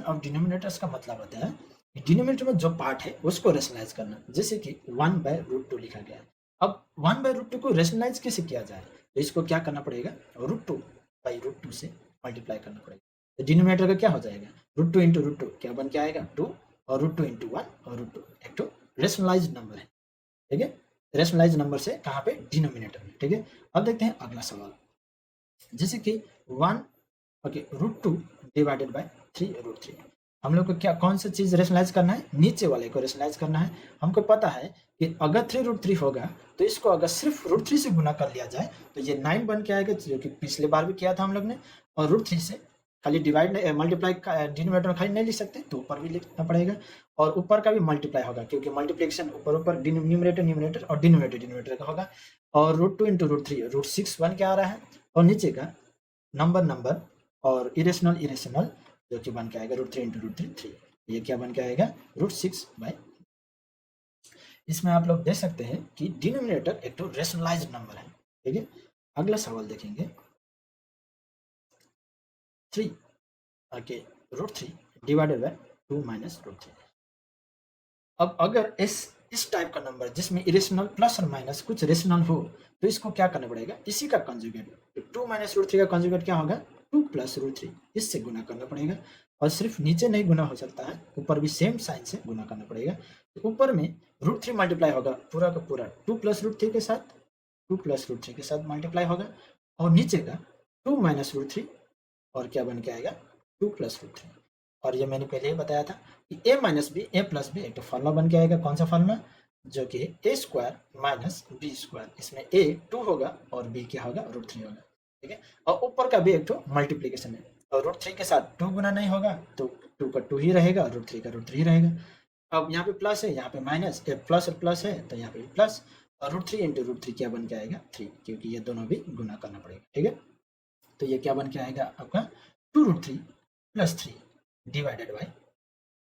ऑफ डिनोमिनेटर्स का मतलब होता है कि डिनोमिनेटर में जो पार्ट है उसको रेशनलाइज करना। जैसे कि 1/√2 लिखा गया है। अब 1/√2 को रेशनलाइज कैसे किया जाए, तो इसको क्या करना पड़ेगा, √2/√2 से मल्टीप्लाई करना पड़ेगा। तो डिनोमिनेटर का क्या हो जाएगा, √2 इंटू √2 क्या बन के आएगा 2, और √2 इंटू 1 और √2 एक तो रेशनलाइज नंबर है, ठीक है। रेशनलाइज नंबर से कहाँ पे, डिनोमिनेटर में, ठीक है। अब देखते हैं अगला सवाल। जैसे कि 1 ओके √2 डिवाइडेड बाय 3√3। हम लोग को क्या कौन सा चीज़ रेशनलाइज करना है, नीचे वाले को रेशनलाइज करना है। हमको पता है कि अगर 3√3 होगा तो इसको अगर सिर्फ √3 से गुना कर लिया जाए तो ये 9 बन के आएगा, जो कि पिछले बार भी किया था हम लोग ने। और √3 से खाली डिवाइड मल्टीप्लाई डिनोमिनेटर में खाली नहीं लिख सकते, तो ऊपर भी लिखना पड़ेगा। और ऊपर का भी मल्टीप्लाई होगा, क्योंकि मल्टीप्लिकेशन ऊपर ऊपर न्यूमरेटर और डिनोमिनेटर का होगा। और √2 इंटू √3 √6 बन के आ रहा है। और नीचे का नंबर और इरेशनल जो कि बन के आएगा √3 इंटू √3 3। ये क्या बन के आएगा, √6/। इसमें आप लोग देख सकते हैं कि डिनोमिनेटर एक तो रेशनलाइज्ड नंबर है, ठीक है। अगला सवाल देखेंगे 3 ओके √3 डिवाइडेड बाय 2 माइनस √3। अब अगर इस टाइप का नंबर जिसमें इरेशनल प्लस और माइनस कुछ रेशनल हो, तो इसको क्या करना पड़ेगा, इसी का कंजुगेट। तो 2 माइनस रूट थ्री का कंजुगेट क्या होगा, 2 प्लस रूट थ्री, इससे गुना करना पड़ेगा। और सिर्फ नीचे नहीं गुना हो सकता है, ऊपर भी सेम साइन से गुना करना पड़ेगा। तो ऊपर में रूट थ्री मल्टीप्लाई होगा पूरा का पूरा 2 प्लस रूट थ्री के साथ, 2 प्लस रूट थ्री के साथ मल्टीप्लाई होगा, और नीचे का 2 माइनस रूट थ्री, और क्या बन के आएगा 2 प्लस रूट थ्री। और ये मैंने पहले ही बताया था कि ए minus B A plus B एक तो फार्मूला बन के आएगा। कौन सा फार्मूला, जो कि ए स्क्वायर माइनस बी स्क्वायर, इसमें ए 2 होगा और बी क्या होगा रूट थ्री होगा, ठीक है। और ऊपर का भी एक तो मल्टीप्लीकेशन है, और रूट थ्री के साथ 2 गुना नहीं होगा तो 2 का 2 ही रहेगा, रूट थ्री का रूट थ्री रहेगा। अब यहाँ पे प्लस है, यहाँ पे माइनस, प्लस और प्लस है तो यहाँ पे प्लस, और root three into root three क्या बन के आएगा 3, क्योंकि ये दोनों भी गुना करना पड़ेगा, ठीक है। तो ये क्या बन के आएगा आपका 2 root three plus three divided by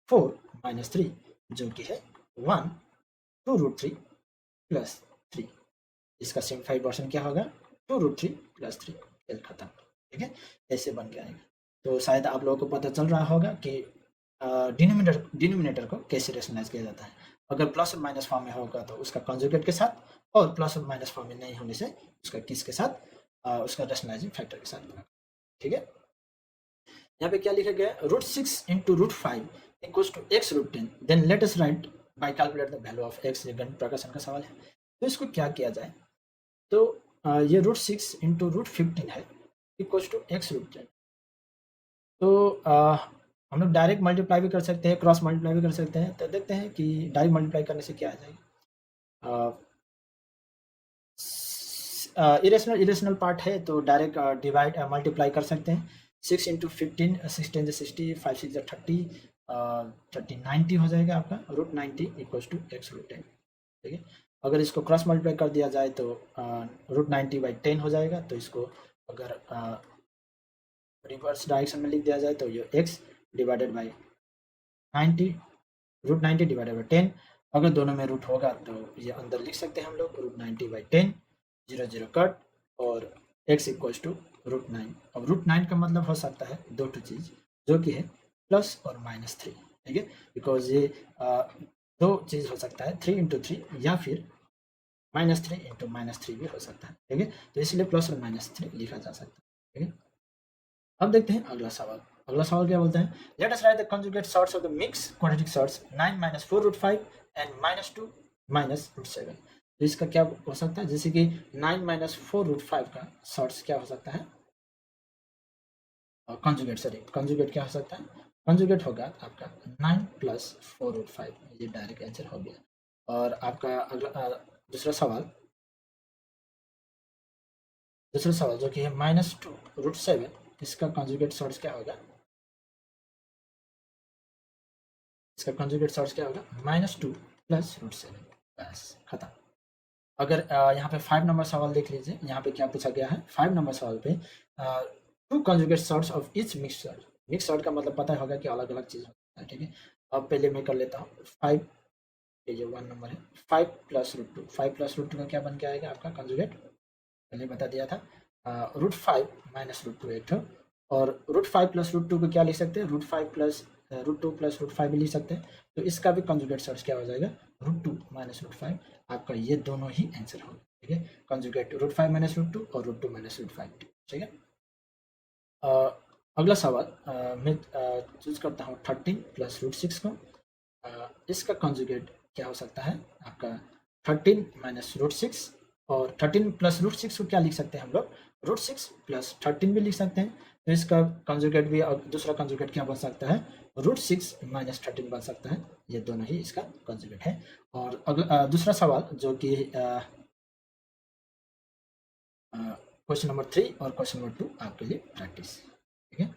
4 minus three, जो कि है 1 2 रूट थ्री प्लस थ्री। इसका सिंप्लीफाइड वर्जन क्या होगा 2 रूट थ्री प्लस थ्री, खेल खत्म, ठीक है। ऐसे बन के आएगा। तो शायद आप लोगों को पता चल रहा होगा कि डिनोमिनेटर को कैसे रेशनलाइज किया जाता है। अगर प्लस और माइनस फॉर्म में होगा तो उसका कंजुगेट के साथ, और प्लस और माइनस फॉर्म में नहीं होने से उसका किसके साथ, उसका रेशनलाइजिंग फैक्टर के साथ, ठीक है। यहाँ पे क्या लिखा गया, root six into root five equals to x root ten, then let us write by calculate the value of X. ये गणित प्रकाशन का सवाल है। तो इसको क्या किया जाए, तो ये root six into root fifteen है equals to x root ten. तो हम लोग डायरेक्ट मल्टीप्लाई भी कर सकते हैं, क्रॉस मल्टीप्लाई भी कर सकते हैं। तो देखते हैं कि डायरेक्ट मल्टीप्लाई करने से क्या आ जाएगा। इरेशनल इरेशनल पार्ट है तो डायरेक्ट डिवाइड मल्टीप्लाई कर सकते हैं। 6 इंटू फिफ्टीन, 16 से 60, 5 6 30, 30 90 हो जाएगा आपका, root 90 equals to x root ten, ठीक है। अगर इसको क्रॉस मल्टीप्लाई कर दिया जाए तो रूट 90 बाई 10 हो जाएगा। तो इसको अगर रिवर्स डायरेक्शन में लिख दिया जाए तो ये X divided by 90, root 90 divided by 10। अगर दोनों में रूट होगा तो ये अंदर लिख सकते हैं हम लोग, रूट 90 बाई 10, 0 0 कट, और x इक्वल्स टू रूट 9। अब रूट 9 का मतलब हो सकता है दो चीज़, जो कि है प्लस और माइनस थ्री, ठीक है। बिकॉज ये दो चीज़ हो सकता है, 3 इंटू थ्री या फिर minus three into minus three भी हो सकता है, ठीक है। तो इसलिए प्लस और माइनस थ्री लिखा जा सकता है, ठीक है। अब देखते हैं अगला सवाल। अगला सवाल क्या बोलते हैं, let us write the conjugate surds of the mixed quadratic surds 9 minus 4 root 5 and minus 2 minus root 7। तो इसका क्या हो सकता है, जैसे कि 9 माइनस 4 रूट 5 का सॉर्ट्स क्या हो सकता है, कंजुगेट, सॉरी कंजुगेट क्या हो सकता है, कंजुगेट होगा आपका 9 प्लस 4 रूट 5, ये डायरेक्ट आंसर हो गया। और आपका अगला दूसरा सवाल जो कि है माइनस 2 रूट 7, इसका कंजुगेट सॉर्ट्स क्या होगा, इसका कंजुगेट सॉर्ट्स क्या होगा माइनस 2 प्लस रूट 7, बस खत्म। अगर यहाँ पे 5 नंबर सवाल देख लीजिए, यहाँ पे क्या पूछा गया है 5 नंबर सवाल पे, two conjugate surds of each mixed surd. Mixed surd का मतलब पता होगा कि अलग अलग चीज़ होता है, ठीक है। अब पहले मैं कर लेता हूँ 5, ये जो 1 नंबर है 5 प्लस रूट 2, 5 प्लस रूट 2 का क्या बन के आएगा आपका कंजुगेट, पहले बता दिया था, रूट 5 माइनस रूट 2 एक ठो, और रूट 5 प्लस रूट 2 को क्या लिख सकते हैं, root 5 plus root 2 plus root 5 भी लिख सकते हैं। तो इसका भी कंजुगेट सॉर्ट्स क्या हो जाएगा, रूट 2 माइनस रूट 5। आपका ये दोनों ही आंसर होगा, ठीक है। कंजुगेट रूट 5 माइनस रूट 2 और रूट 2 माइनस रूट 5, ठीक है। अगला सवाल मैं चूज करता हूँ 13 प्लस रूट 6 को। इसका कंजुगेट क्या हो सकता है आपका 13 माइनस रूट 6, और 13 प्लस रूट 6 को क्या लिख सकते हैं हम लोग, रूट 6 प्लस 13 भी लिख सकते हैं। तो इसका कंजुगेट भी, और दूसरा कंजुगेट क्या बन सकता है, रूट 6 माइनस 13 बन सकता है। ये दोनों ही इसका कंजुगेट है। और अगला दूसरा सवाल जो कि क्वेश्चन नंबर 3 और क्वेश्चन नंबर 2 आपके लिए प्रैक्टिस, ठीक है।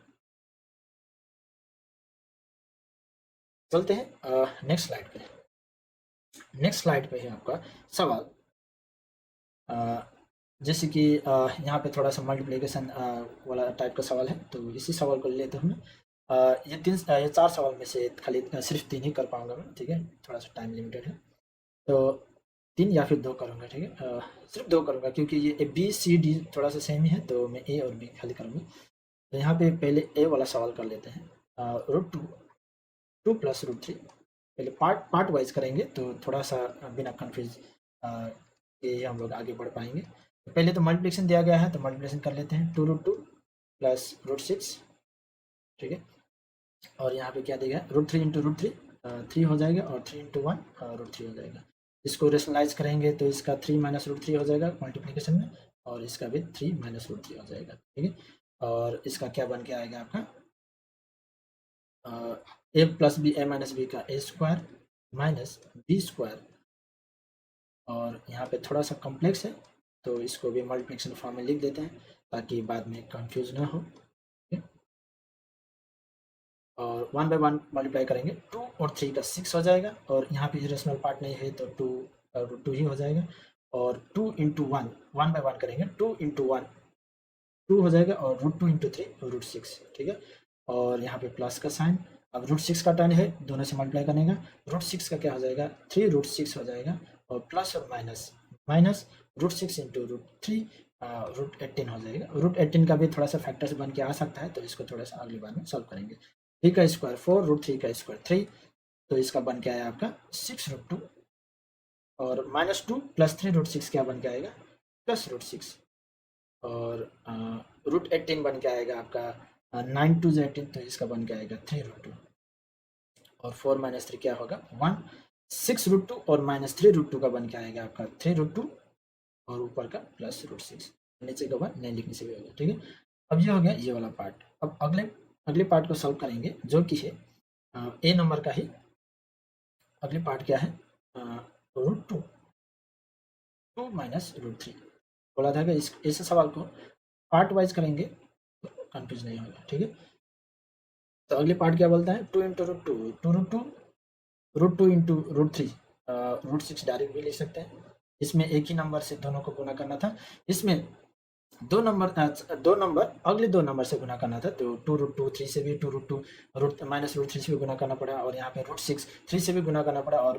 चलते हैं नेक्स्ट स्लाइड पे। नेक्स्ट स्लाइड पे है आपका सवाल, जैसे कि यहाँ पे थोड़ा सा मल्टीप्लिकेशन वाला टाइप का सवाल है, तो इसी सवाल को लेते हैं। ये 4 सवाल में से खाली सिर्फ 3 ही कर पाऊंगा मैं, ठीक है, थोड़ा सा टाइम लिमिटेड है। तो 3 या फिर 2 करूँगा, ठीक है। सिर्फ 2 करूँगा क्योंकि ये बी सी डी थोड़ा सा सेम ही है, तो मैं ए और बी खाली करूँगा। तो यहाँ पे पहले ए वाला सवाल कर लेते हैं, रूट 2 प्लस रूट 3 पहले पार्ट पार्ट वाइज करेंगे तो थोड़ा सा बिना कन्फ्यूज ये हम लोग आगे बढ़ पाएंगे। तो पहले तो मल्टीप्लिकेशन दिया गया है तो मल्टीप्लिकेशन कर लेते हैं, 2√2 प्लस √6, ठीक है। और यहाँ पे क्या दिया गया, √3 इंटू √3 3 हो जाएगा, और 3 इंटू 1 √3 हो जाएगा। इसको रेशनलाइज करेंगे तो इसका 3 माइनस √3 हो जाएगा मल्टीप्लिकेशन में, और इसका भी 3 माइनस √3 हो जाएगा, ठीक है। और इसका क्या बन के आएगा आपका ए plus B, A minus B का ए स्क्वायर माइनस बी स्क्वायर, और यहाँ पे थोड़ा सा कॉम्प्लेक्स है तो इसको भी मल्टीप्लिकेशन फॉर्म में लिख देते हैं ताकि बाद में कंफ्यूज ना हो। और 1 बाई 1 मल्टीप्लाई करेंगे, 2 और 3 का 6 हो जाएगा, और यहाँ पे इरेशनल पार्ट नहीं है तो 2 ही हो जाएगा। और 2 इंटू 1, 1 बाई 1 करेंगे, 2 इंटू 1 2 हो जाएगा, और √2 इंटू 3 √6, ठीक है। और यहाँ पे प्लस का साइन, अब √6 का टर्न है दोनों से मल्टीप्लाई करने का, √6 का क्या हो जाएगा, 3 √6 हो जाएगा, और प्लस और माइनस माइनस √6 इंटू √3 √18 हो जाएगा। √18 का भी थोड़ा सा फैक्टर से बन के आ सकता है तो इसको थोड़ा सा अगली बार में सॉल्व करेंगे। 3 का स्क्वायर 4, √3 का स्क्वायर 3, तो इसका बन के आया आपका 6√2, और -2 प्लस 3 √6 क्या बन के आएगा, प्लस √6, और √18 बन के आएगा आपका 9 2 18, तो इसका बन के आएगा 3√2, और 4 माइनस 3 क्या होगा 1, 6√2, और -3√2 का बन के आएगा आपका 3√2, और ऊपर का प्लस √6, नीचे का 1 नहीं लिखने से भी होगा, ठीक है। अब ये हो गया ये वाला पार्ट। अब अगले पार्ट को सॉल्व करेंगे जो कि है ए नंबर का ही अगले पार्ट क्या है, √2 2 माइनस √3, बोला था कि इस सवाल को पार्ट वाइज करेंगे तो कंफ्यूज नहीं होगा, ठीक है। तो अगले पार्ट क्या बोलता है, 2 इंटू √2, 2√2 इंटू √3, √6 डायरेक्ट भी लिख सकते हैं। इसमें एक ही नंबर से दोनों को गुना करना था, इसमें दो नंबर अगले दो नंबर से गुना करना था, तो 2√2 3 से भी 2√2 -√3 से भी गुना करना पड़ा, और यहाँ पे √6 3 से भी गुना करना पड़ा, और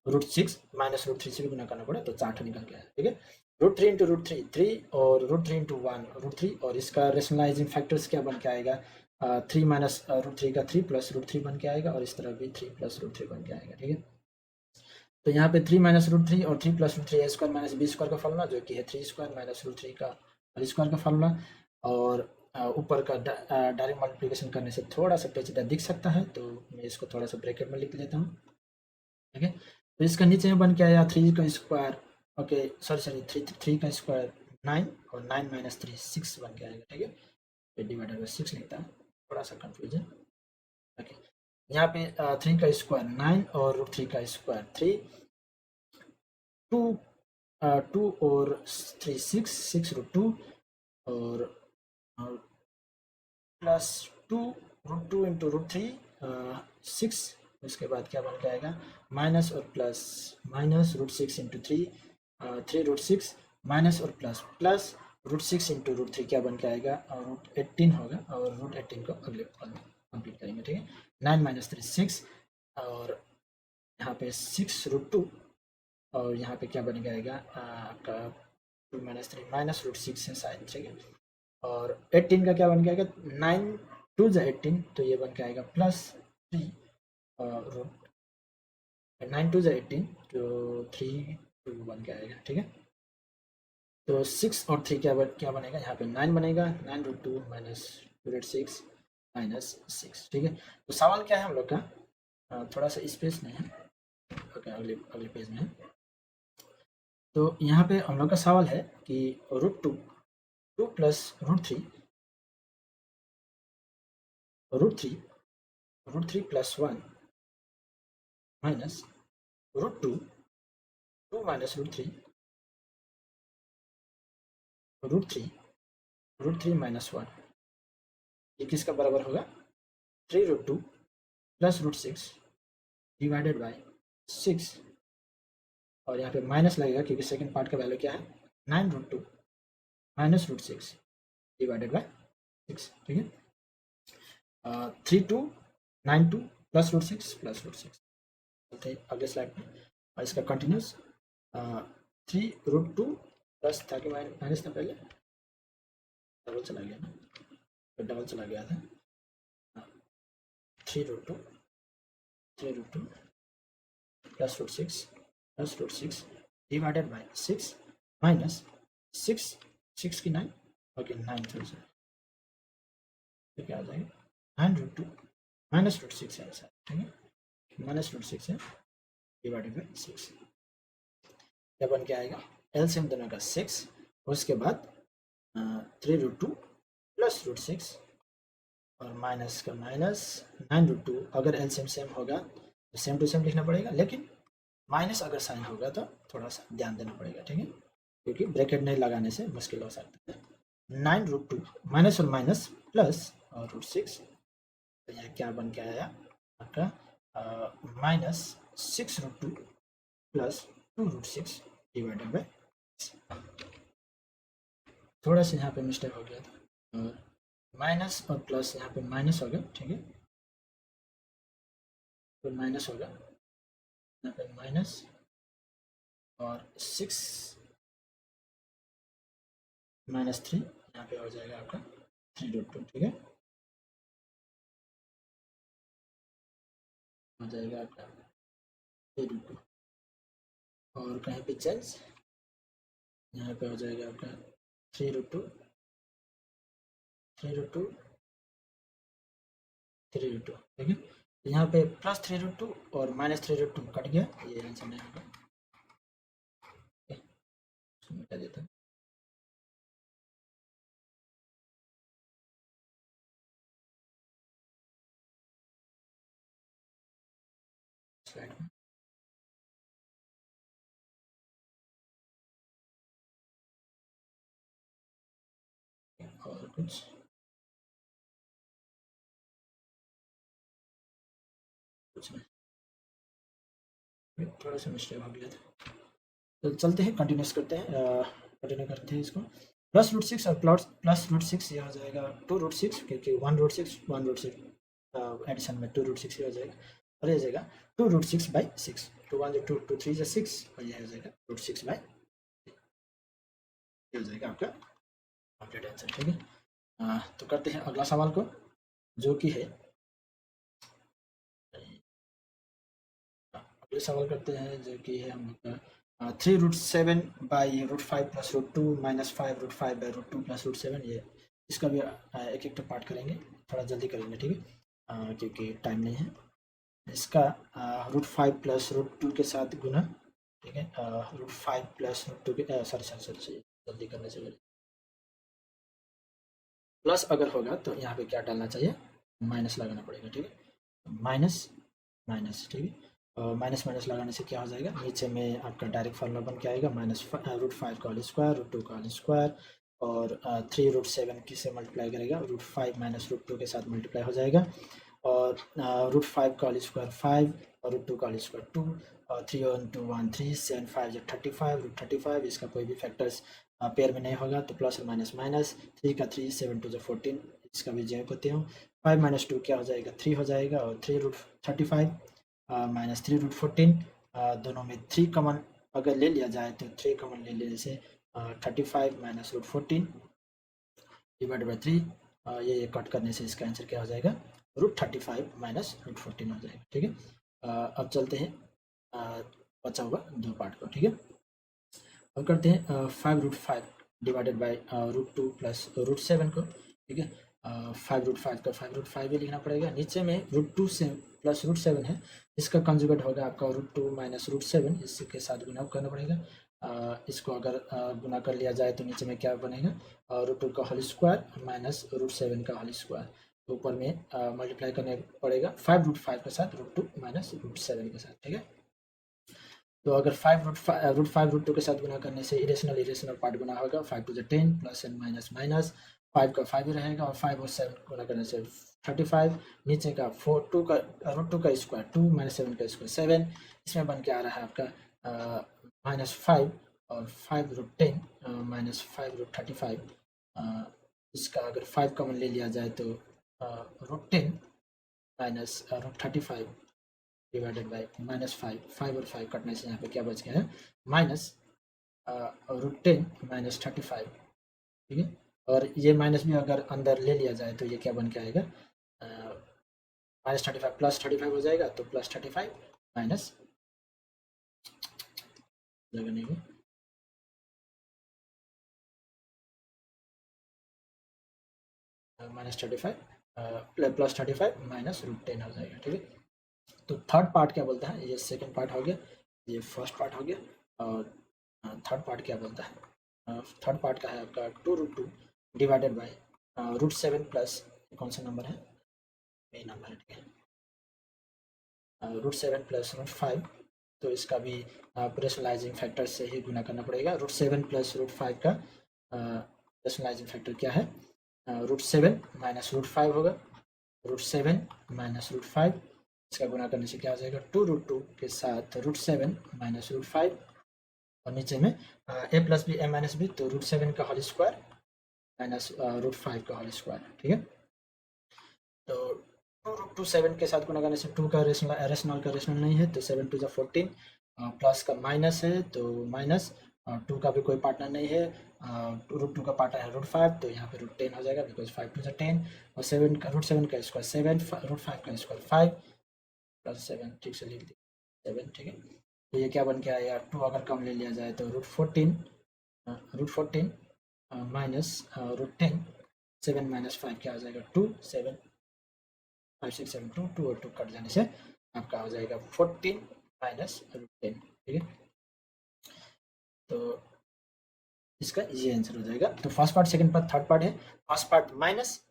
√6 -√3 से भी गुना करना पड़ा, तो 4 निकल गया, ठीक है। √3 इंटू √3 3, और √3 इंटू 1 √3, और इसका रेशनलाइजिंग फैक्टर्स क्या बन के आएगा, 3 माइनस √3 का 3 प्लस √3 बन के आएगा, और इस तरह भी 3 प्लस √3 बन के आएगा, ठीक है। तो यहाँ पे 3 माइनस √3 और 3 प्लस √3 ए स्क्वायर माइनस बी स्क्वायर का फॉर्मूला, जो कि है 3 स्क्वायर माइनस √3 का स्क्वायर का फॉर्मूला, और ऊपर का डायरेक्ट मल्टीप्लिकेशन करने से थोड़ा सा पेचीदा दिख सकता है, तो मैं इसको थोड़ा सा ब्रैकेट में लिख लेता हूँ, ठीक है। तो इसका नीचे में बन के आया 3 का स्क्वायर, ओके सॉरी 3 का स्क्वायर 9, और 9 माइनस 3 6 बन के आएगा, ठीक है। तो डिवाइडेड बाई 6 लिखता है, थोड़ा सा कन्फ्यूजन, ओके। यहाँ पे 3 का स्क्वायर 9, और √3 का स्क्वायर 3, 2 और 3 6 और प्लस 2 इंटू √3 6, उसके बाद क्या बन के आएगा माइनस और प्लस माइनस √6 इंटू 3 3 √6 माइनस और प्लस √6 इंटू √3 क्या बन के आएगा, और √18 होगा, और √18 को अगले कंप्लीट करेंगे, ठीक है। 9 माइनस 3 6, और यहाँ पे 6√2, और यहाँ पे क्या बन जाएगा आपका 2 माइनस 3 माइनस √6 है शायद, ठीक है। और 18 का क्या बन जाएगा 9 2 जा 18, तो ये बन के आएगा प्लस 3 रूट 9 2 जा 18, तो 3 2 बन के आएगा, ठीक है। तो 6 और 3 क्या बनेगा, यहाँ पे 9 बनेगा, 9√2 माइनस √6 माइनस 6, ठीक है। तो सवाल क्या है हम लोग का, थोड़ा सा स्पेस नहीं है, ओके अगले पेज में है। तो यहाँ पे हम लोग का सवाल है कि √2 2 plus √3 √3 plus 1 minus √2 2 minus √3 √3 minus 1, ये किसका बराबर होगा 3√2 प्लस √6 डिवाइडेड बाय 6, और यहाँ पे माइनस लगेगा क्योंकि सेकंड पार्ट का वैल्यू क्या है 9√2 माइनस √6 डिवाइडेड बाय 6, ठीक है। 3292 प्लस √6 प्लस √6, अगले स्लाइड में, और इसका कंटिन्यूस 3√2 प्लस था कि माइनस था पहले, डबल चला गया ना, तो डबल चला गया था 3√2 plus root six divided by 6 minus 6 की 9, ओके 9 तो क्या आ जाएगा 9√2 माइनस रूट 6 है ऐसा, ठीक है, माइनस रूट 6 है डिवाइडेड बाई 6, क्या बन के आएगा एलसीएम दोनों का 6, उसके बाद 3√2 प्लस रूट 6 और माइनस का माइनस 9√2, अगर एलसीएम सेम होगा तो सेम टू सेम लिखना पड़ेगा, लेकिन माइनस अगर साइन होगा तो थोड़ा सा ध्यान देना पड़ेगा, ठीक है, क्योंकि ब्रैकेट नहीं लगाने से मुश्किल हो सकता है। 9√2 माइनस और माइनस प्लस और रूट 6, तो यहाँ क्या बन के आया आपका माइनस 6√2 प्लस 2√6 डिवाइडेड बाई, थोड़ा सा यहाँ पे मिस्टेक हो गया था, और माइनस और प्लस यहाँ पे माइनस होगा, ठीक है, तो माइनस होगा यहाँ पे माइनस और 6 माइनस 3 यहाँ पे हो जाएगा आपका 3√2, ठीक है, हो जाएगा आपका 3√2 और कहीं पे चेंज यहाँ पे हो जाएगा आपका 3√2 3√2 3√2, ठीक है, यहाँ पे प्लस 3√2 और माइनस 3√2 कट गया, ये आंसर नहीं होगा, मिटा देता हूँ, स्लाइड में और कुछ नहीं, थोड़ा सा मिस्टेक हो गया था, तो चलते हैं कंटिन्यूस करते हैं, कंटिन्यू करते हैं इसको, प्लस रूट 6 और प्लस रूट 6 ये हो जाएगा 2√6, क्योंकि 1√6 एडिशन में 2√6 हो जाएगा, और ये जाएगा 2√6 बाई 6, 2 1 2 2 3 6 और ये हो जाएगा √6 बाई, ये हो जाएगा आपका कंप्लीट आंसर, ठीक है। तो करते हैं अगला सवाल को, जो कि है अगले सवाल करते हैं, जो कि है हम लोग का 3√7 by √5 plus √2 minus 5√5 by √2 plus √7, ये इसका भी एक एक पार्ट करेंगे, थोड़ा जल्दी करेंगे, ठीक है, क्योंकि टाइम नहीं है, इसका √5 प्लस √2 के साथ गुना, ठीक है, √5 प्लस √2 के सॉरी जल्दी करने से प्लस अगर होगा तो यहाँ पे क्या डालना चाहिए, माइनस लगाना पड़ेगा, ठीक है, माइनस माइनस, ठीक है, माइनस माइनस लगाने से क्या हो जाएगा, नीचे में आपका डायरेक्ट फार्मूला बन के आएगा माइनस √5 का होल स्क्वायर √2 का होल स्क्वायर और 3√7 किसे मल्टीप्लाई करेगा √5 माइनस √2 के साथ मल्टीप्लाई हो जाएगा, और √5 का होल स्क्वायर 5 और √2 का होल स्क्वायर 2 और 3 1 2 1 3 7 5 जो 35 √35, इसका कोई भी फैक्टर्स पेयर में नहीं होगा तो प्लस और माइनस माइनस, 3 का 3 7 2 जो 14, इसका भी जो होते हो 5 माइनस 2 क्या हो जाएगा 3 हो जाएगा, और 3√35 माइनस 3√14, दोनों में 3 कॉमन अगर ले लिया जाए तो 3 कॉमन ले लेने से 35 माइनस √14 डिवाइड बाई 3, ये कट करने से इसका आंसर क्या हो जाएगा √35 माइनस √14 हो जाएगा, ठीक है। अब चलते हैं बचा हुआ दो पार्ट को, ठीक है, अब करते हैं 5√5 डिवाइडेड बाई √2 प्लस √7 को, ठीक है, 5√5 का 5√5 भी लिखना पड़ेगा, नीचे में √2 से प्लस √7 है, इसका कंजुगेट होगा आपका √2 माइनस √7, इसके साथ गुना करना पड़ेगा, इसको अगर गुना कर लिया जाए तो नीचे में क्या बनेगा √2 का होल स्क्वायर माइनस √7 का होल स्क्वायर, तो ऊपर में मल्टीप्लाई करने पड़ेगा 5√5 के साथ √2 माइनस √7 के साथ, ठीक है, तो अगर 5√5 √2 के साथ गुना करने से इरेशनल पार्ट गुना होगा, 5 to the 10 plus and minus minus 5 का 5 ही रहेगा, और 5 और 7 गुना करने से 35, नीचे का 4 2 का √2 का स्क्वायर 2 माइनस 7 का स्क्वायर 7, इसमें बन के आ रहा है आपका -5 और 5√10 माइनस 5√35, इसका अगर 5 कॉमन ले लिया जाए तो √10 माइनस √35 डिवाइडेड बाई -5, 5 और 5 कटने से यहाँ पे क्या बच गया है माइनस √10 माइनस 35, ठीक है, और ये माइनस भी अगर अंदर ले लिया जाए तो ये क्या बन के आएगा -35 प्लस 35 हो जाएगा, तो प्लस 35 माइनस जगह नहीं है, -35 प्लस 35 माइनस √10 हो जाएगा। ठीक है, तो थर्ड पार्ट क्या बोलता है, ये सेकंड पार्ट हो गया, ये फर्स्ट पार्ट हो गया, और थर्ड पार्ट क्या बोलता है, थर्ड पार्ट का है आपका 2√2 डिवाइडेड बाय √7 प्लस कौन सा नंबर है, यही नंबर है। ठीक है, √7 प्लस √5, तो इसका भी रेशनलाइजिंग फैक्टर से ही गुना करना पड़ेगा। √7 प्लस √5 का रेशनलाइजिंग फैक्टर क्या है, √7 माइनस √5 होगा, √7 माइनस √5, इसका गुना करने से क्या हो जाएगा, 2√2 के साथ √7 माइनस √5, और नीचे में a plus B A minus B, तो √7 का होल स्क्वायर माइनस √5 का होल स्क्वायर। ठीक है, तो 2√7 के साथ गुना करने से 2 का रेशनल का रेशनल नहीं है, तो 7 2 14, प्लस का माइनस है तो माइनस, 2 का भी कोई पार्टनर नहीं है, √2 का पार्टनर है √5, तो यहाँ पे √10 हो जाएगा, बिकॉज 5 2 10, और 7 का √7 का स्क्वायर 7, √5 का स्क्वायर 5 प्लस 7, ठीक से लिख दिया 7। ठीक है, तो ये क्या बन के आया, 2 अगर कम ले लिया जाए तो √14 माइनस √10, 7 माइनस 5 क्या हो जाएगा 2, 7 5 6 7 2, 2 और 2 कट जाने से आपका हो जाएगा 14 माइनस √10। ठीक है, तो इसका ये आंसर हो जाएगा। तो first part, second part, third part है, first part minus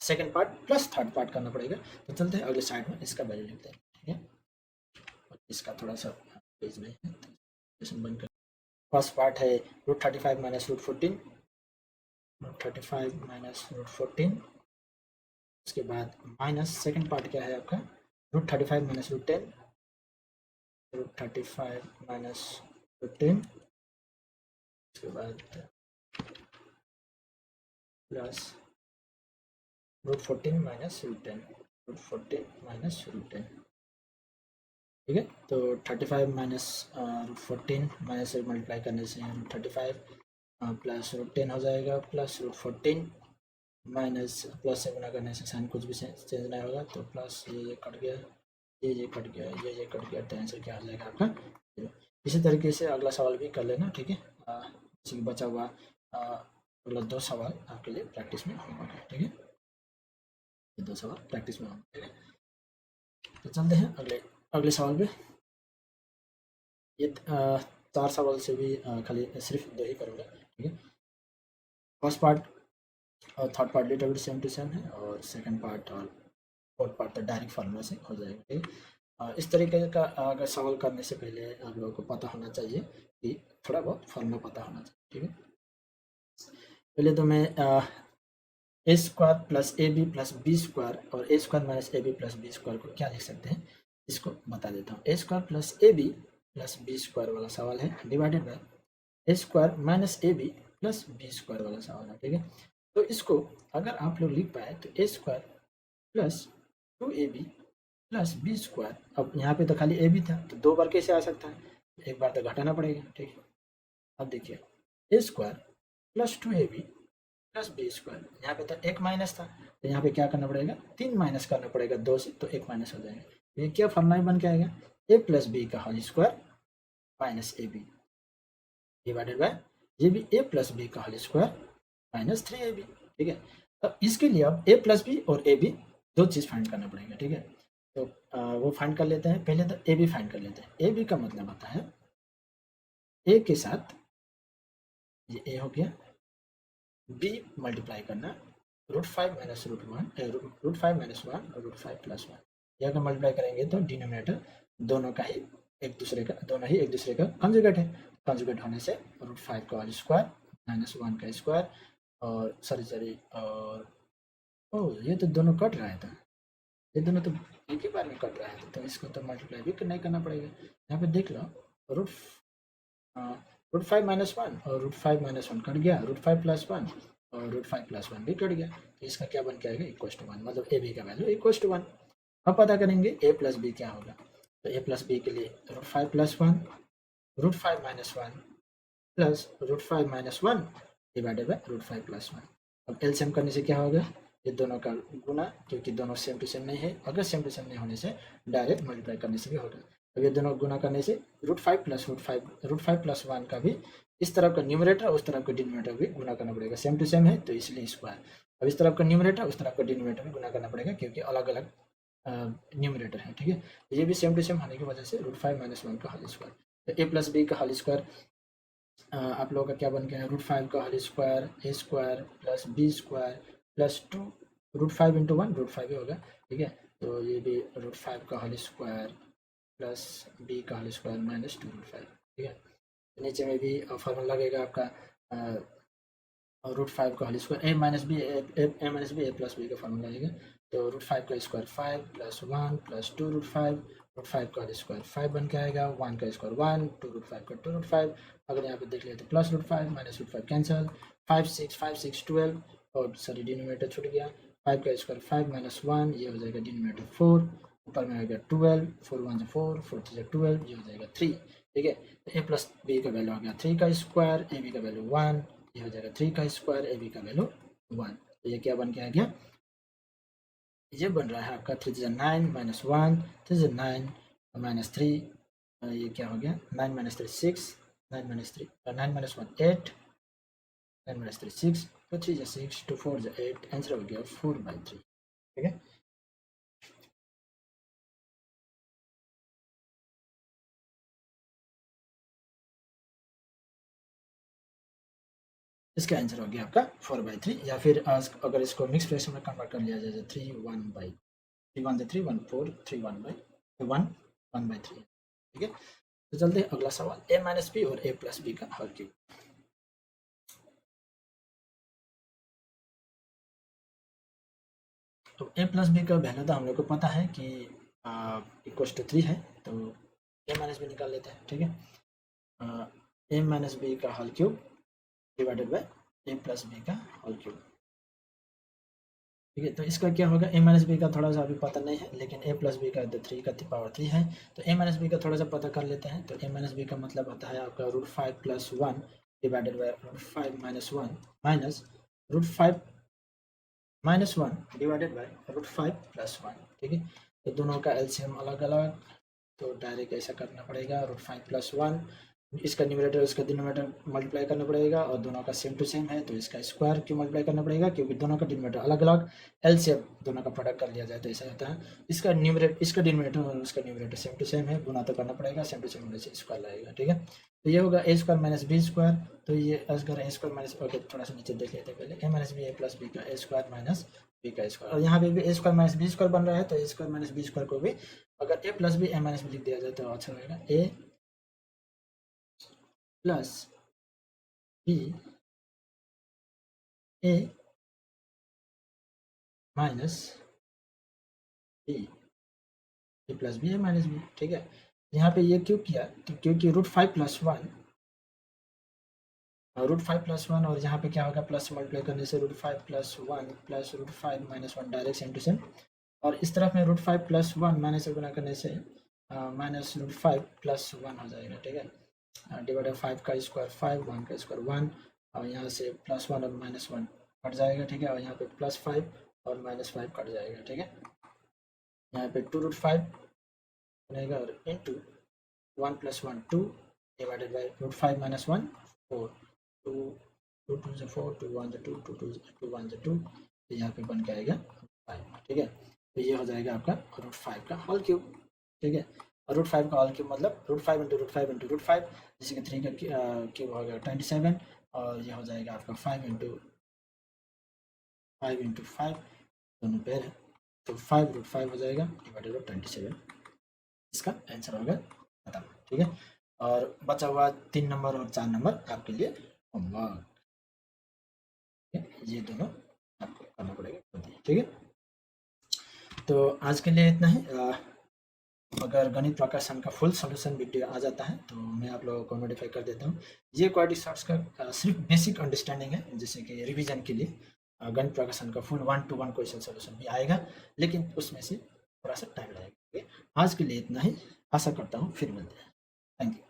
second part plus third part करना पड़ेगा। तो चलते हैं अगले साइड में, इसका वैल्यू लिखते हैं। ठीक है, और इसका थोड़ा सा पेज में बंद कर, फर्स्ट पार्ट है √35 माइनस √14, √35 माइनस √14, उसके बाद माइनस सेकंड पार्ट क्या है आपका, √35 माइनस √10, √35 माइनस √10, उसके बाद प्लस √14 माइनस √10, √14 माइनस √10। ठीक है, तो 35 माइनस √14 माइनस से मल्टीप्लाई करने से √35 प्लस √10 हो जाएगा, प्लस √14 माइनस प्लस से गुना करने से साइन कुछ भी चेंज नहीं होगा, तो प्लस ये कट गया, ये कट गया, ये कट गया, तो आंसर क्या हो जाएगा आपका 0। इसी तरीके से अगला सवाल भी कर लेना। ठीक है, जैसे कि बचा हुआ अगला 2 सवाल आपके लिए प्रैक्टिस में होगा। ठीक है, ये 2 सवाल प्रैक्टिस में होंगे। तो चलते हैं अगले सवाल पे। ये 4 सवाल से भी खाली सिर्फ 2 ही करूँगा। ठीक है, फर्स्ट पार्ट और third part little bit same to same है, और सेकंड पार्ट और फोर्थ पार्ट तो डायरेक्ट फार्मूला से हो जाएगा। ठीक है, इस तरीके का अगर सवाल करने से पहले आप लोगों को पता होना चाहिए कि थोड़ा बहुत फार्मूला पता होना चाहिए। ठीक है, पहले तो मैं A square plus A B plus B square और A square minus A B plus B square को क्या लिख सकते हैं, इसको बता देता हूँ। A square plus A B plus B square वाला सवाल है, divided by A square minus A B plus B square वाला सवाल है। ठीक है, तो इसको अगर आप लोग लिख पाए तो A square plus 2ab plus B square, अब यहाँ पे तो खाली ए बी था, तो 2 बार कैसे आ सकता है, एक बार तो घटाना पड़ेगा। ठीक है, अब देखिए A square plus 2ab plus B square, यहाँ पे तो एक माइनस था, तो यहाँ पे क्या करना पड़ेगा, 3 माइनस करना पड़ेगा 2 से, तो 1 माइनस हो जाएगा। ये क्या फॉर्मूला बन के आएगा, ए प्लस बी का whole square minus A B divided by ये भी ए प्लस बी का होल स्क्वायर माइनस 3ab। ठीक है, अब इसके लिए अब ए प्लस बी और ए बी 2 चीज़ फाइंड करना पड़ेगा। ठीक है, तो वो फाइंड कर लेते हैं। पहले तो ए बी फाइंड कर लेते हैं। ए बी का मतलब होता है ए के साथ ये ए हो गया, बी मल्टीप्लाई करना √5 माइनस √1, √5 माइनस 1 और √5 प्लस 1, ये अगर मल्टीप्लाई करेंगे तो डिनोमिनेटर दोनों एक दूसरे का कंजुगेट है। कंजुगेट होने से √5 का होल स्क्वायर माइनस 1 का स्क्वायर, और सॉरी और ये तो दोनों कट रहा था, ये दोनों तो एक ही बार में कट रहा है, तो इसको तो मल्टीप्लाई भी नहीं करना पड़ेगा। यहाँ पे देख लो, √5 माइनस 1 और √5 माइनस 1 कट गया, √5 प्लस 1 और √5 प्लस 1 भी कट गया, तो इसका क्या बन के आएगा, =1, मतलब ए बी का वैल्यू =1। अब पता करेंगे ए प्लस बी क्या होगा, तो ए प्लस बी के लिए √5 plus 1, √5 minus 1 plus √5 minus 1 divided by √5 plus 1। अब एलसीएम करने से क्या होगा, ये दोनों का गुना, क्योंकि दोनों सेम टू सेम नहीं है। अगर सेम टू सेम नहीं होने से डायरेक्ट मल्टीप्लाई करने से भी होगा, अब ये दोनों गुना करने से √5 प्लस 1 का भी इस तरफ का न्यूमरेटर उस तरफ का डिनोमिनेटर भी गुना करना पड़ेगा, सेम टू सेम है तो इसलिए स्क्वायर। अब इस तरफ का न्यूमरेटर उस तरफ का डिनोमिनेटर भी गुना करना पड़ेगा क्योंकि अलग अलग न्यूमरेटर है, ठीक है। तो ये भी सेम टू सेम होने की वजह से √5 - 1 का होल स्क्वायर। तो a प्लस बी का होल स्क्वायर आप लोगों का क्या बन गया है, √5 का whole square a square plus b square plus 2 √5 into 1 √5 ही होगा, ठीक है। तो ये भी √5 का होल स्क्वायर प्लस b का होल स्क्वायर माइनस 2 √5, ठीक है। नीचे में भी फॉर्मूला लगेगा आपका √5 का whole square a minus B a plus B का फॉर्मूला आएगा। तो √5 का स्क्वायर 5 प्लस 1 प्लस 2 √5 का होल स्क्वायर 5 बन के आएगा, 1 का स्क्वायर 1 2 √5 का 2 √5। अगर यहाँ पे देख लेते तो प्लस √5 माइनस √5 कैंसल, 5 6 12 और सॉरी डिनोमिनेटर छूट गया, 5 का स्क्वायर 5 माइनस 1 ये हो जाएगा डिनोमिनेटर 4, ऊपर में आएगा 12 4 1 4 4 3 12 ये हो जाएगा 3, ठीक है। तो a प्लस बी का वैल्यू आ गया 3 का स्क्वायर, ए बी का वैल्यू 1 ये हो जाएगा 3 का स्क्वायर, ए बी का वैल्यू 1। तो ये क्या बन के आ गया, ये बन रहा है आपका 3 9 माइनस 1 3 9 माइनस 3, ये क्या हो गया 9 माइनस 3 6 9 माइनस 3 9 माइनस 1 8 9 माइनस 3 6 तो 3 6 2 4 8 आंसर हो गया 4/3, ठीक है। इसका आंसर हो गया आपका 4/3, या फिर अगर इसको मिक्स फ्रैक्शन में कन्वर्ट कर लिया जाए 3 1 1 3 1 4 3 1/3, ठीक है। तो चलते हैं अगला सवाल, a माइनस बी और a प्लस बी का हल क्यूब। तो a प्लस बी का वैल्यू तो हम लोग को पता है कि इक्वल्स टू 3 है, तो a माइनस बी निकाल लेते हैं, ठीक है। a माइनस बी का whole cube divided by a plus B का हल क्यूब, ठीक है। तो इसका क्या होगा, a माइनस बी का थोड़ा सा अभी पता नहीं है, लेकिन a प्लस बी का तो 3 का पावर 3 है, तो a माइनस बी का थोड़ा सा पता कर लेते हैं। तो a माइनस बी का मतलब होता है आपका √5 plus 1 divided by √5 minus 1 minus √5 minus 1 divided by √5 plus 1, ठीक है। तो दोनों का एलसीएम अलग अलग, तो डायरेक्ट ऐसा करना पड़ेगा, √5 प्लस 1 इसका न्यूमरेटर इसका डिनोमिनेटर मल्टीप्लाई करना पड़ेगा, और दोनों का सेम टू सेम है तो इसका स्क्वायर क्यों मल्टीप्लाई करना पड़ेगा, क्योंकि दोनों का डिनोमिनेटर अलग अलग, एलसीएम दोनों का प्रोडक्ट कर लिया जाए तो ऐसा होता है। इसका डिनोमिनेटर और उसका न्यूमरेटर सेम टू सेम है, गुना तो करना पड़ेगा, सेम टू सेम होने से स्क्वायर लगेगा, ठीक है। तो ये होगा a square minus B square, तो ये अगर a स्क्वायर माइनस, ओके थोड़ा सा नीचे देख लेते हैं पहले, a minus B a plus B का a स्क्वायर माइनस बी का स्क्वायर, और यहाँ पे भी a square minus B square बन रहा है, तो a square minus B square को भी अगर a plus B a minus B लिख दिया जाए तो अच्छा रहेगा, a plus B a minus B A plus B a minus B, ठीक है। यहाँ पे ये क्यों किया, तो क्योंकि √5 प्लस 1 √5 प्लस 1 और यहाँ पे क्या होगा प्लस मल्टीप्लाई करने से √5 plus 1 plus √5 minus 1 direct same to same, और इस तरफ में √5 प्लस 1 माइनस से गुना करने से माइनस √5 प्लस 1 हो जाएगा, ठीक है। डिवाइड 5 का स्क्वायर 5 1 का स्क्वायर 1, और यहाँ से प्लस 1 और माइनस 1 कट जाएगा, ठीक है, और यहाँ पे प्लस 5 और माइनस 5 कट जाएगा, ठीक है। यहाँ पे 2 √5 बनेगा और into 1 plus 1 2 divided by √5 minus 1 4 2 2 2 से 4 2 1 से 2 2 2 2 1 से 2, तो यहाँ पे बन के आएगा 5, ठीक है। तो ये हो जाएगा आपका √5 का होल क्यूब, ठीक है। और √5 का होल क्यूब मतलब √5 इंटू √5 इंटू √5, जैसे कि 3 का क्यूब हो गया 27, और ये हो जाएगा आपका 5 इंटू 5 दोनों पेयर है, तो 5 √5 हो जाएगा डिवाइडेड बाई 27, इसका आंसर होगा खत्म, ठीक है। और बचा हुआ 3 नंबर और 4 नंबर आपके लिए होमवर्क, ये दोनों आपको करना पड़ेगा, ठीक है। तो आज के लिए इतना ही। अगर गणित प्रकाशन का फुल सॉल्यूशन वीडियो आ जाता है तो मैं आप लोगों को नोटिफाई कर देता हूँ। ये क्वाड्रेटिक शॉर्ट्स का सिर्फ बेसिक अंडरस्टैंडिंग है, जैसे कि रिवीजन के लिए गणित प्रकाशन का फुल 1-to-1 क्वेश्चन सॉल्यूशन भी आएगा, लेकिन उसमें से थोड़ा सा टाइम लगेगा। आज के लिए इतना ही, आशा करता हूँ फिर मिलते हैं। Thank you.